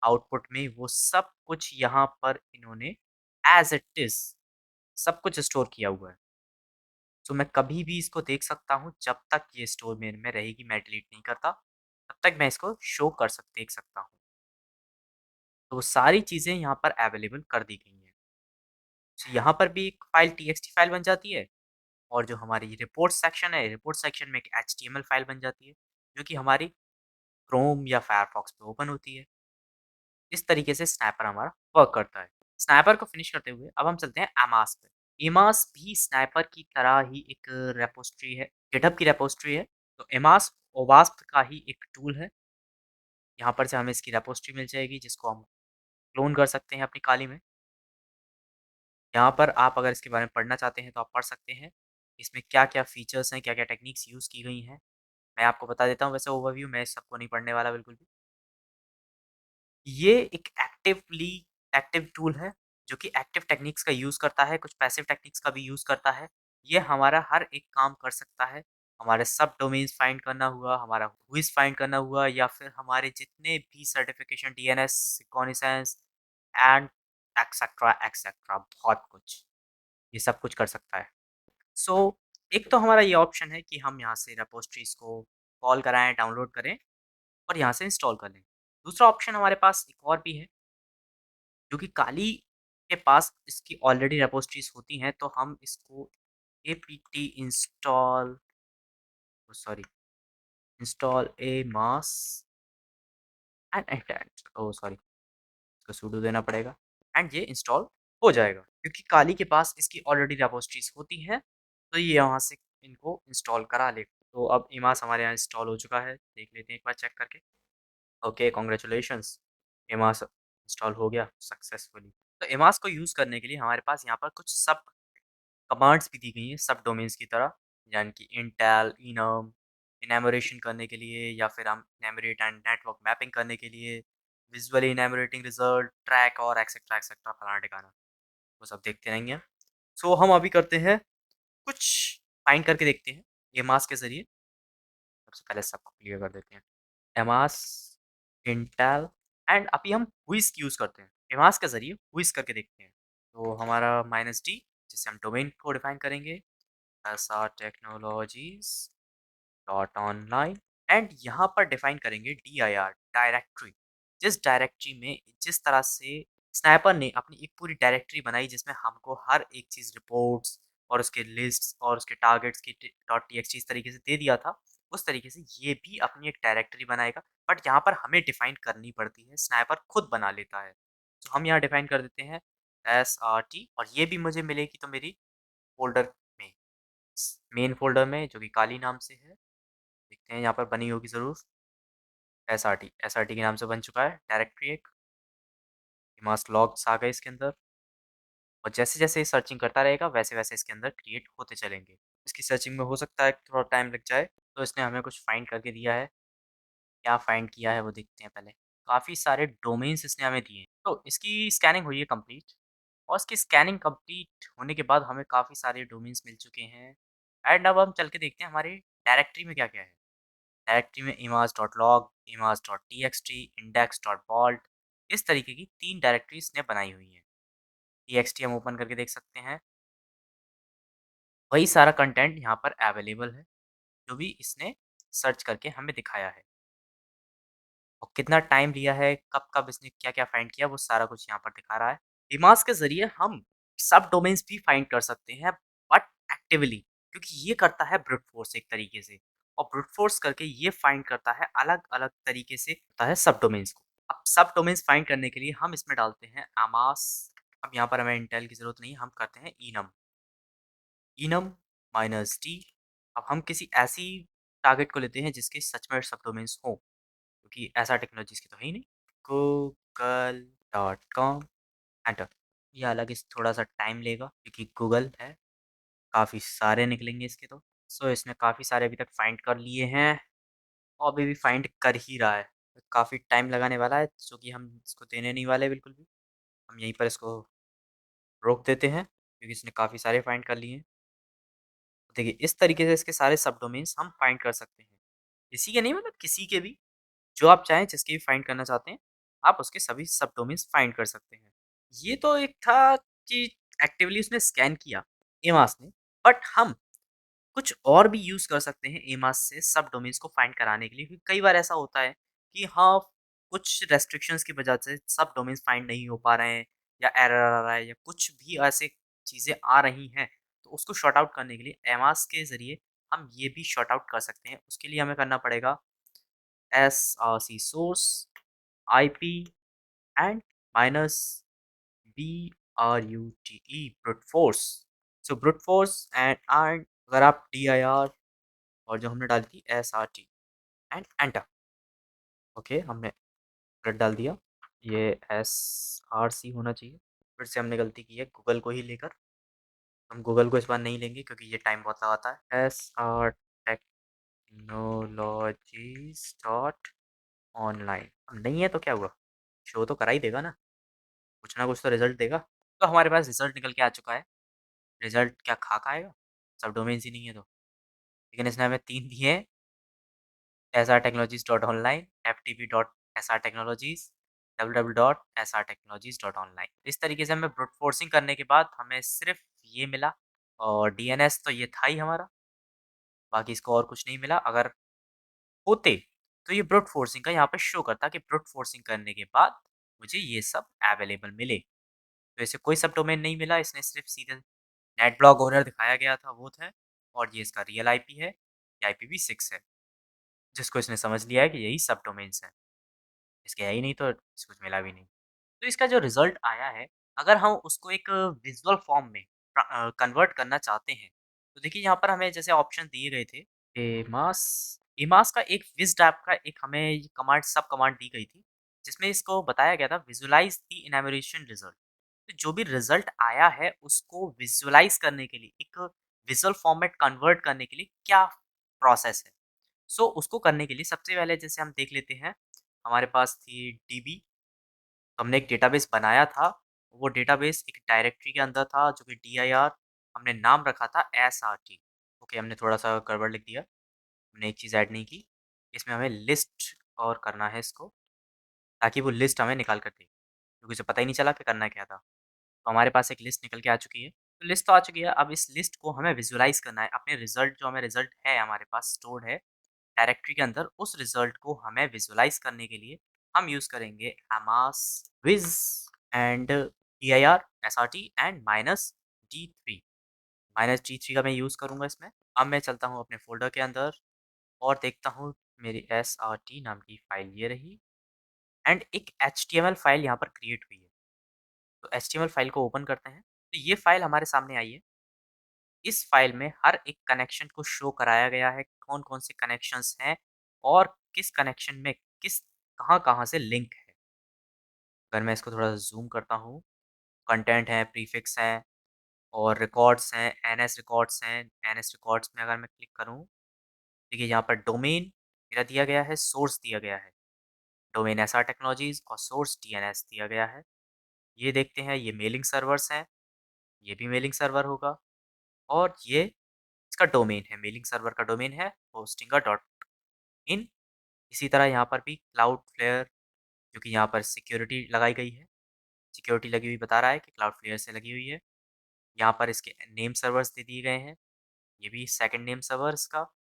आउटपुट में वो सब कुछ यहाँ पर इन्होंने एज़ इट इज़ सब कुछ स्टोर किया हुआ है। तो मैं कभी भी इसको देख सकता हूँ जब तक ये स्टोर मेरे में रहेगी, मैं डिलीट नहीं करता, तब तक मैं इसको शो कर देख सकता हूँ। तो वो सारी चीज़ें यहाँ पर अवेलेबल कर दी गई हैं। तो यहाँ पर भी एक फ़ाइल टीएक्सटी फ़ाइल बन जाती है और जो हमारी रिपोर्ट सेक्शन है, रिपोर्ट सेक्शन में एक एचटीएमएल फ़ाइल बन जाती है, जो कि हमारी क्रोम या फायरफॉक्स पे ओपन होती है। इस तरीके से स्नैपर हमारा वर्क करता है। स्नैपर को फिनिश करते हुए अब हम चलते हैं एमास पे। एमास भी स्नैपर की तरह ही एक रेपॉज़िटरी है, गिटहब की रेपॉज़िटरी है। तो एमास ओवास्प का ही एक टूल है। यहाँ पर से हमें इसकी रेपॉज़िटरी मिल जाएगी जिसको हम क्लोन कर सकते हैं अपनी काली में। यहाँ पर आप अगर इसके बारे में पढ़ना चाहते हैं तो आप पढ़ सकते हैं। इसमें क्या-क्या फ़ीचर्स हैं, क्या-क्या टेक्निक्स यूज़ की गई हैं, मैं आपको बता देता हूँ वैसे ओवरव्यू मैं सबको नहीं पढ़ने वाला बिल्कुल भी। ये एक एक्टिव टूल है, जो कि एक्टिव टेक्निक्स का यूज़ करता है, कुछ पैसिव टेक्निक्स का भी यूज़ करता है। ये हमारा हर एक काम कर सकता है। हमारे सब डोमेन्स फाइंड करना हुआ, हमारा व्हिच फाइंड करना हुआ या फिर हमारे जितने भी certification DNS, reconnaissance and etcetera, etcetera बहुत कुछ। ये सब कुछ कर सकता है। सो एक तो हमारा ये ऑप्शन है कि हम यहाँ से रिपॉज़िटरीज़ को कॉल कराएँ, डाउनलोड करें और यहाँ से इंस्टॉल कर लें। दूसरा ऑप्शन हमारे पास एक और भी है, जो कि काली के पास इसकी ऑलरेडी रिपॉज़िटरीज़ होती हैं, तो हम इसको apt install sorry install mass and attend sorry इसको सुडो देना पड़ेगा एंड ये इंस्टॉल हो जाएगा क्योंकि काली के पास इसकी ऑलरेडी रिपॉज़िटरीज़ होती हैं, तो ये यहाँ से इनको इंस्टॉल करा लेगा। तो अब इमास हमारे यहाँ इंस्टॉल हो चुका है, देख लेते हैं एक बार चेक करके। ओके, कांग्रेचुलेशंस, इमास इंस्टॉल हो गया सक्सेसफुली। तो इमास को यूज़ करने के लिए हमारे पास यहाँ पर कुछ सब कमांड्स भी दी गई हैं सब डोमेन्स की तरह, यानी कि इंटेल, इनम, इनैमोरेशन करने के लिए या फिर हम इनैमोरेट एंड नेटवर्क मैपिंग करने के लिए, विजुअली इनैमोरेटिंग रिजल्ट, ट्रैक और एक्सेट्रा एक्सेट्रा फलाना-ढिकाना, वो सब देखते रहेंगे। सो हम अभी करते हैं कुछ फाइंड करके देखते हैं एमास के ज़रिए। सबसे पहले सबको क्लियर कर देते हैं। एमास, इंटेल एंड अभी हम व्हिस यूज़ करते हैं। एमास के ज़रिए व्हिस करके देखते हैं। तो हमारा -d जिससे हम डोमेन को डिफाइन करेंगे, SR technologies dot online and यहाँ पर डिफाइन करेंगे dir डायरेक्टरी। जिस डायरेक्टरी में जिस तरह से स्नाइपर ने अपनी एक पूरी डायरेक्टरी बनाई जिसमें हमको हर एक चीज़ रिपोर्ट्स और उसके लिस्ट्स और उसके टारगेट्स की .txt इस तरीके से दे दिया था, उस तरीके से ये भी अपनी एक डायरेक्टरी बनाएगा। बट यहाँ पर हमें डिफाइन करनी पड़ती है, स्नाइपर खुद बना लेता है। तो हम यहाँ डिफाइन कर देते हैं SRT और ये भी मुझे मिलेगी तो मेरी फ़ोल्डर में, मेन फ़ोल्डर में जो कि काली नाम से है। देखते हैं यहाँ पर बनी होगी ज़रूर। एसआरटी के नाम से बन चुका है डायरेक्टरी एक। इमास लॉग्स आ गए इसके अंदर और जैसे-जैसे ये सर्चिंग करता रहेगा वैसे-वैसे इसके अंदर क्रिएट होते चलेंगे। इसकी सर्चिंग में हो सकता है थोड़ा टाइम लग जाए, तो इसने हमें कुछ फाइंड करके दिया है। क्या फाइंड किया है वो देखते हैं पहले। काफ़ी सारे डोमेन्स इसने हमें दिए हैं। तो इसकी स्कैनिंग हुई है कंप्लीट और इसकी स्कैनिंग कंप्लीट होने के बाद हमें काफ़ी सारे डोमेन्स मिल चुके हैं एंड अब हम चल के देखते हैं हमारी डायरेक्टरी में क्या-क्या है। डायरेक्टरी में images.log, images.txt, index.vault इस तरीके की 3 डायरेक्टरी इसने बनाई हुई हैं। txt हम ओपन करके देख सकते हैं। वही सारा कंटेंट यहाँ पर अवेलेबल है, जो भी इसने सर्च करके हमें दिखाया है। और कितना टाइम लिया है, कब-कब इसने क्या-क्या फाइंड किया, वो सारा कुछ यहाँ पर दिखा रहा है। इमाज के ज़रिए हम सब डोमेन्स भी फाइंड कर सकते हैं बट एक्टिवली क्योंकि ये करता है ब्रूट फ़ोर्स एक तरीके से और ब्रूट फ़ोर्स करके ये फाइंड करता है अलग-अलग तरीके से करता है सब डोमेन्स को। अब सब डोमेन्स फाइंड करने के लिए हम इसमें डालते हैं अमास। अब यहाँ पर हमें इंटेल की ज़रूरत नहीं है, हम करते हैं इनम। Enum -t। अब हम किसी ऐसी टारगेट को लेते हैं जिसके सच में सब डोमेन्स हों। क्योंकि ऐसा टेक्नोलॉजीज़ की तो है ही नहीं। google.com enter. ये हालाँकि थोड़ा-सा टाइम लेगा क्योंकि गूगल है, काफ़ी सारे निकलेंगे इसके तो। सो इसने काफ़ी सारे अभी तक फाइंड कर लिए हैं और अभी भी फाइंड कर ही रहा है। काफ़ी टाइम लगाने वाला है, जो कि हम इसको देने नहीं वाले बिल्कुल भी। हम यहीं पर इसको रोक देते हैं क्योंकि इसने काफ़ी सारे फाइंड कर लिए हैं। देखिए, इस तरीके से इसके सारे सब डोमेन्स हम फाइंड कर सकते हैं। इसी के नहीं मतलब किसी के भी। जो आप चाहें जिसकी भी फाइंड करना चाहते हैं, आप उसके सभी सब डोमेन्स फाइंड कर सकते हैं। ये तो एक था कि एक्टिवली उसने स्कैन किया एमास ने, बट हम कुछ और भी यूज़ कर सकते हैं एमास से सब डोमेन्स को फाइंड कराने के लिए क्योंकि कई बार ऐसा होता है कि हाँ, कुछ रेस्ट्रिक्शंस की वजह से सब डोमेन्स फाइंड नहीं हो पा रहे हैं या एरर आ रहा है या कुछ भी ऐसे चीज़ें आ रही हैं, तो उसको सॉर्ट आउट करने के लिए एमास के ज़रिए हम ये भी सॉर्ट आउट कर सकते हैं। उसके लिए हमें करना पड़ेगा src source IP and -brute brute force। So brute force and अगर आप dir और जो हमने डाली थी SRT एंड एंटर। ओके, हमने ब्लड डाल दिया। ये SRC होना चाहिए। फिर से हमने गलती की है गूगल को ही लेकर। हम गूगल को इस बार नहीं लेंगे क्योंकि ये टाइम बहुत लगाता है। SR technologies dot online. अब नहीं है तो क्या हुआ? शो तो करा ही देगा ना, कुछ ना कुछ तो रिज़ल्ट देगा। तो हमारे पास रिज़ल्ट निकल के आ चुका है। रिज़ल्ट क्या खाक आएगा? सब डोमेन्स ही नहीं है तो। लेकिन इसने हमें 3 दिए हैं, srtechnologies.online, ftp.srtechnologies, www.srtechnologies.online। इस तरीके से हमें ब्रूट फोर्सिंग करने के बाद हमें सिर्फ़ ये मिला और डीएनएस तो ये था ही हमारा, बाकी इसको और कुछ नहीं मिला। अगर होते, तो ये ब्रूट फोर्सिंग का यहाँ पे शो करता कि ब्रूट फोर्सिंग करने के बाद मुझे ये सब अवेलेबल मिले। तो इसे कोई सब डोमेन नहीं मिला, इसने सिर्फ़ सीधे नेट ब्लॉक ओनर दिखाया गया था, वो था और ये इसका रियल आईपी है, ये IPv6 है, जिसको इसने समझ लिया है कि यही सब डोमेन्स हैं। इसके है ही नहीं तो इसको कुछ मिला भी नहीं। तो इसका जो रिज़ल्ट आया है, अगर हम उसको एक विज़ुअल फ़ॉर्म में कन्वर्ट करना चाहते हैं, तो देखिए यहाँ पर हमें जैसे ऑप्शन दिए गए थे, एमास एमास का एक विज़ ऐप का एक हमें कमांड सब कमांड दी गई थी, जिसमें इसको बताया गया था विज़ुअलाइज़ द इनैमोरेशन रिज़ल्ट। तो जो भी रिज़ल्ट आया है, उसको विज़ुअलाइज़ करने के लिए, एक विज़ुअल फ़ॉर्मेट कन्वर्ट करने के लिए क्या प्रोसेस है? सो उसको करने के लिए सबसे पहले जैसे हम देख लेते हैं, हमारे पास थी डीबी, हमने एक डेटाबेस बनाया था, वो डेटाबेस एक डायरेक्टरी के अंदर था जो कि DIR, हमने नाम रखा था SRT। ओके, हमने थोड़ा-सा गड़बड़ लिख दिया, हमने एक चीज़ ऐड नहीं की, इसमें हमें लिस्ट और करना है इसको, ताकि वो लिस्ट हमें निकाल कर दे, क्योंकि उसे पता ही नहीं चला कि करना क्या था। तो हमारे पास एक लिस्ट निकल के आ चुकी है, तो लिस्ट तो आ चुकी है, अब इस लिस्ट को हमें विज़ुअलाइज़ करना है, अपने रिज़ल्ट जो हमें रिज़ल्ट है हमारे पास स्टोर्ड है डायरेक्टरी के अंदर, उस रिज़ल्ट को हमें विज़ुअलाइज़ करने के लिए हम यूज़ करेंगे अमास विज़ and dir srt and -d3। -d3 का मैं यूज़ करूँगा इसमें। अब मैं चलता हूँ अपने फ़ोल्डर के अंदर और देखता हूँ मेरी srt नाम की फ़ाइल ये रही एंड एक एचटीएमएल फ़ाइल यहाँ पर क्रिएट हुई है। तो एचटीएमएल फ़ाइल को ओपन करते हैं, तो ये फ़ाइल हमारे सामने आई है। इस फ़ाइल में हर एक कनेक्शन को शो कराया गया है, कौन-कौन से कनेक्शंस हैं और किस कनेक्शन में किस कहाँ-कहाँ से लिंक है। अगर मैं इसको थोड़ा ज़ूम करता हूँ, कंटेंट है, प्रीफ़िक्स हैं और रिकॉर्ड्स हैं, एनएस रिकॉर्ड्स हैं। एनएस रिकॉर्ड्स में अगर मैं क्लिक करूँ, देखिए यहाँ पर डोमेन मेरा दिया गया है, सोर्स दिया गया है। डोमेन एसआर टेक्नोलॉजीज़ और सोर्स डीएनएस दिया गया है। ये देखते हैं, ये मेलिंग सर्वर्स हैं, ये भी मेलिंग सर्वर होगा और ये इसका डोमेन है, मेलिंग सर्वर का डोमेन है होस्टिंगा डॉट इन। इसी तरह यहाँ पर भी क्लाउडफ्लेयर, जो कि यहाँ पर सिक्योरिटी लगाई गई है, सिक्योरिटी लगी हुई बता रहा है कि क्लाउडफ्लेयर से लगी हुई है। यहाँ पर इसके नेम सर्वर्स दे दिए गए हैं, ये भी सेकंड नेम सर्वर इसका,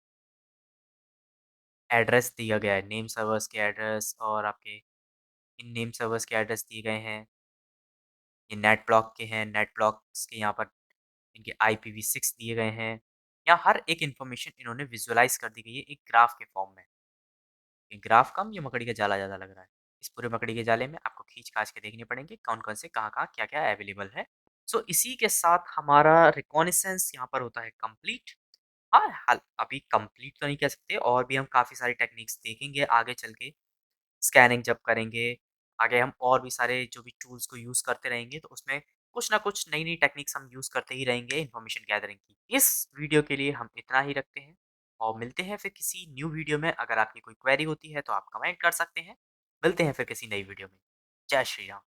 एड्रेस दिया गया है, नेम सर्वर्स के एड्रेस और आपके इन नेम सर्वर्स के एड्रेस दिए गए हैं। ये नेट ब्लॉक के हैं, नेट ब्लॉक्स के यहाँ पर इनके IPv6 दिए गए हैं। यहाँ हर एक इन्फॉर्मेशन इन्होंने विजुअलाइज़ कर दी गई है एक ग्राफ के फॉर्म में। ये ग्राफ कम, ये मकड़ी का जाला ज़्यादा लग रहा है। इस पूरे मकड़ी के जाले में आपको खींच-खाच के देखने पड़ेंगे कौन-कौन से कहाँ-कहाँ, क्या-क्या अवेलेबल है। सो इसी के साथ हमारा रिकॉग्निसेंस यहाँ पर होता है कंप्लीट। हाँ, हाल अभी कंप्लीट तो नहीं कह सकते, और भी हम काफ़ी सारी टेक्निक्स देखेंगे आगे चल के। स्कैनिंग जब करेंगे, आगे हम और भी सारे जो भी टूल्स को यूज़ करते रहेंगे, तो उसमें कुछ ना कुछ नई-नई टेक्निक्स हम यूज़ करते ही रहेंगे इन्फॉर्मेशन गैदरिंग की। इस वीडियो के लिए हम इतना ही रखते हैं और मिलते हैं फिर किसी न्यू वीडियो में। अगर आपकी कोई क्वेरी होती है तो आप कमेंट कर सकते हैं। मिलते हैं फिर किसी नई वीडियो में। जय श्री राम।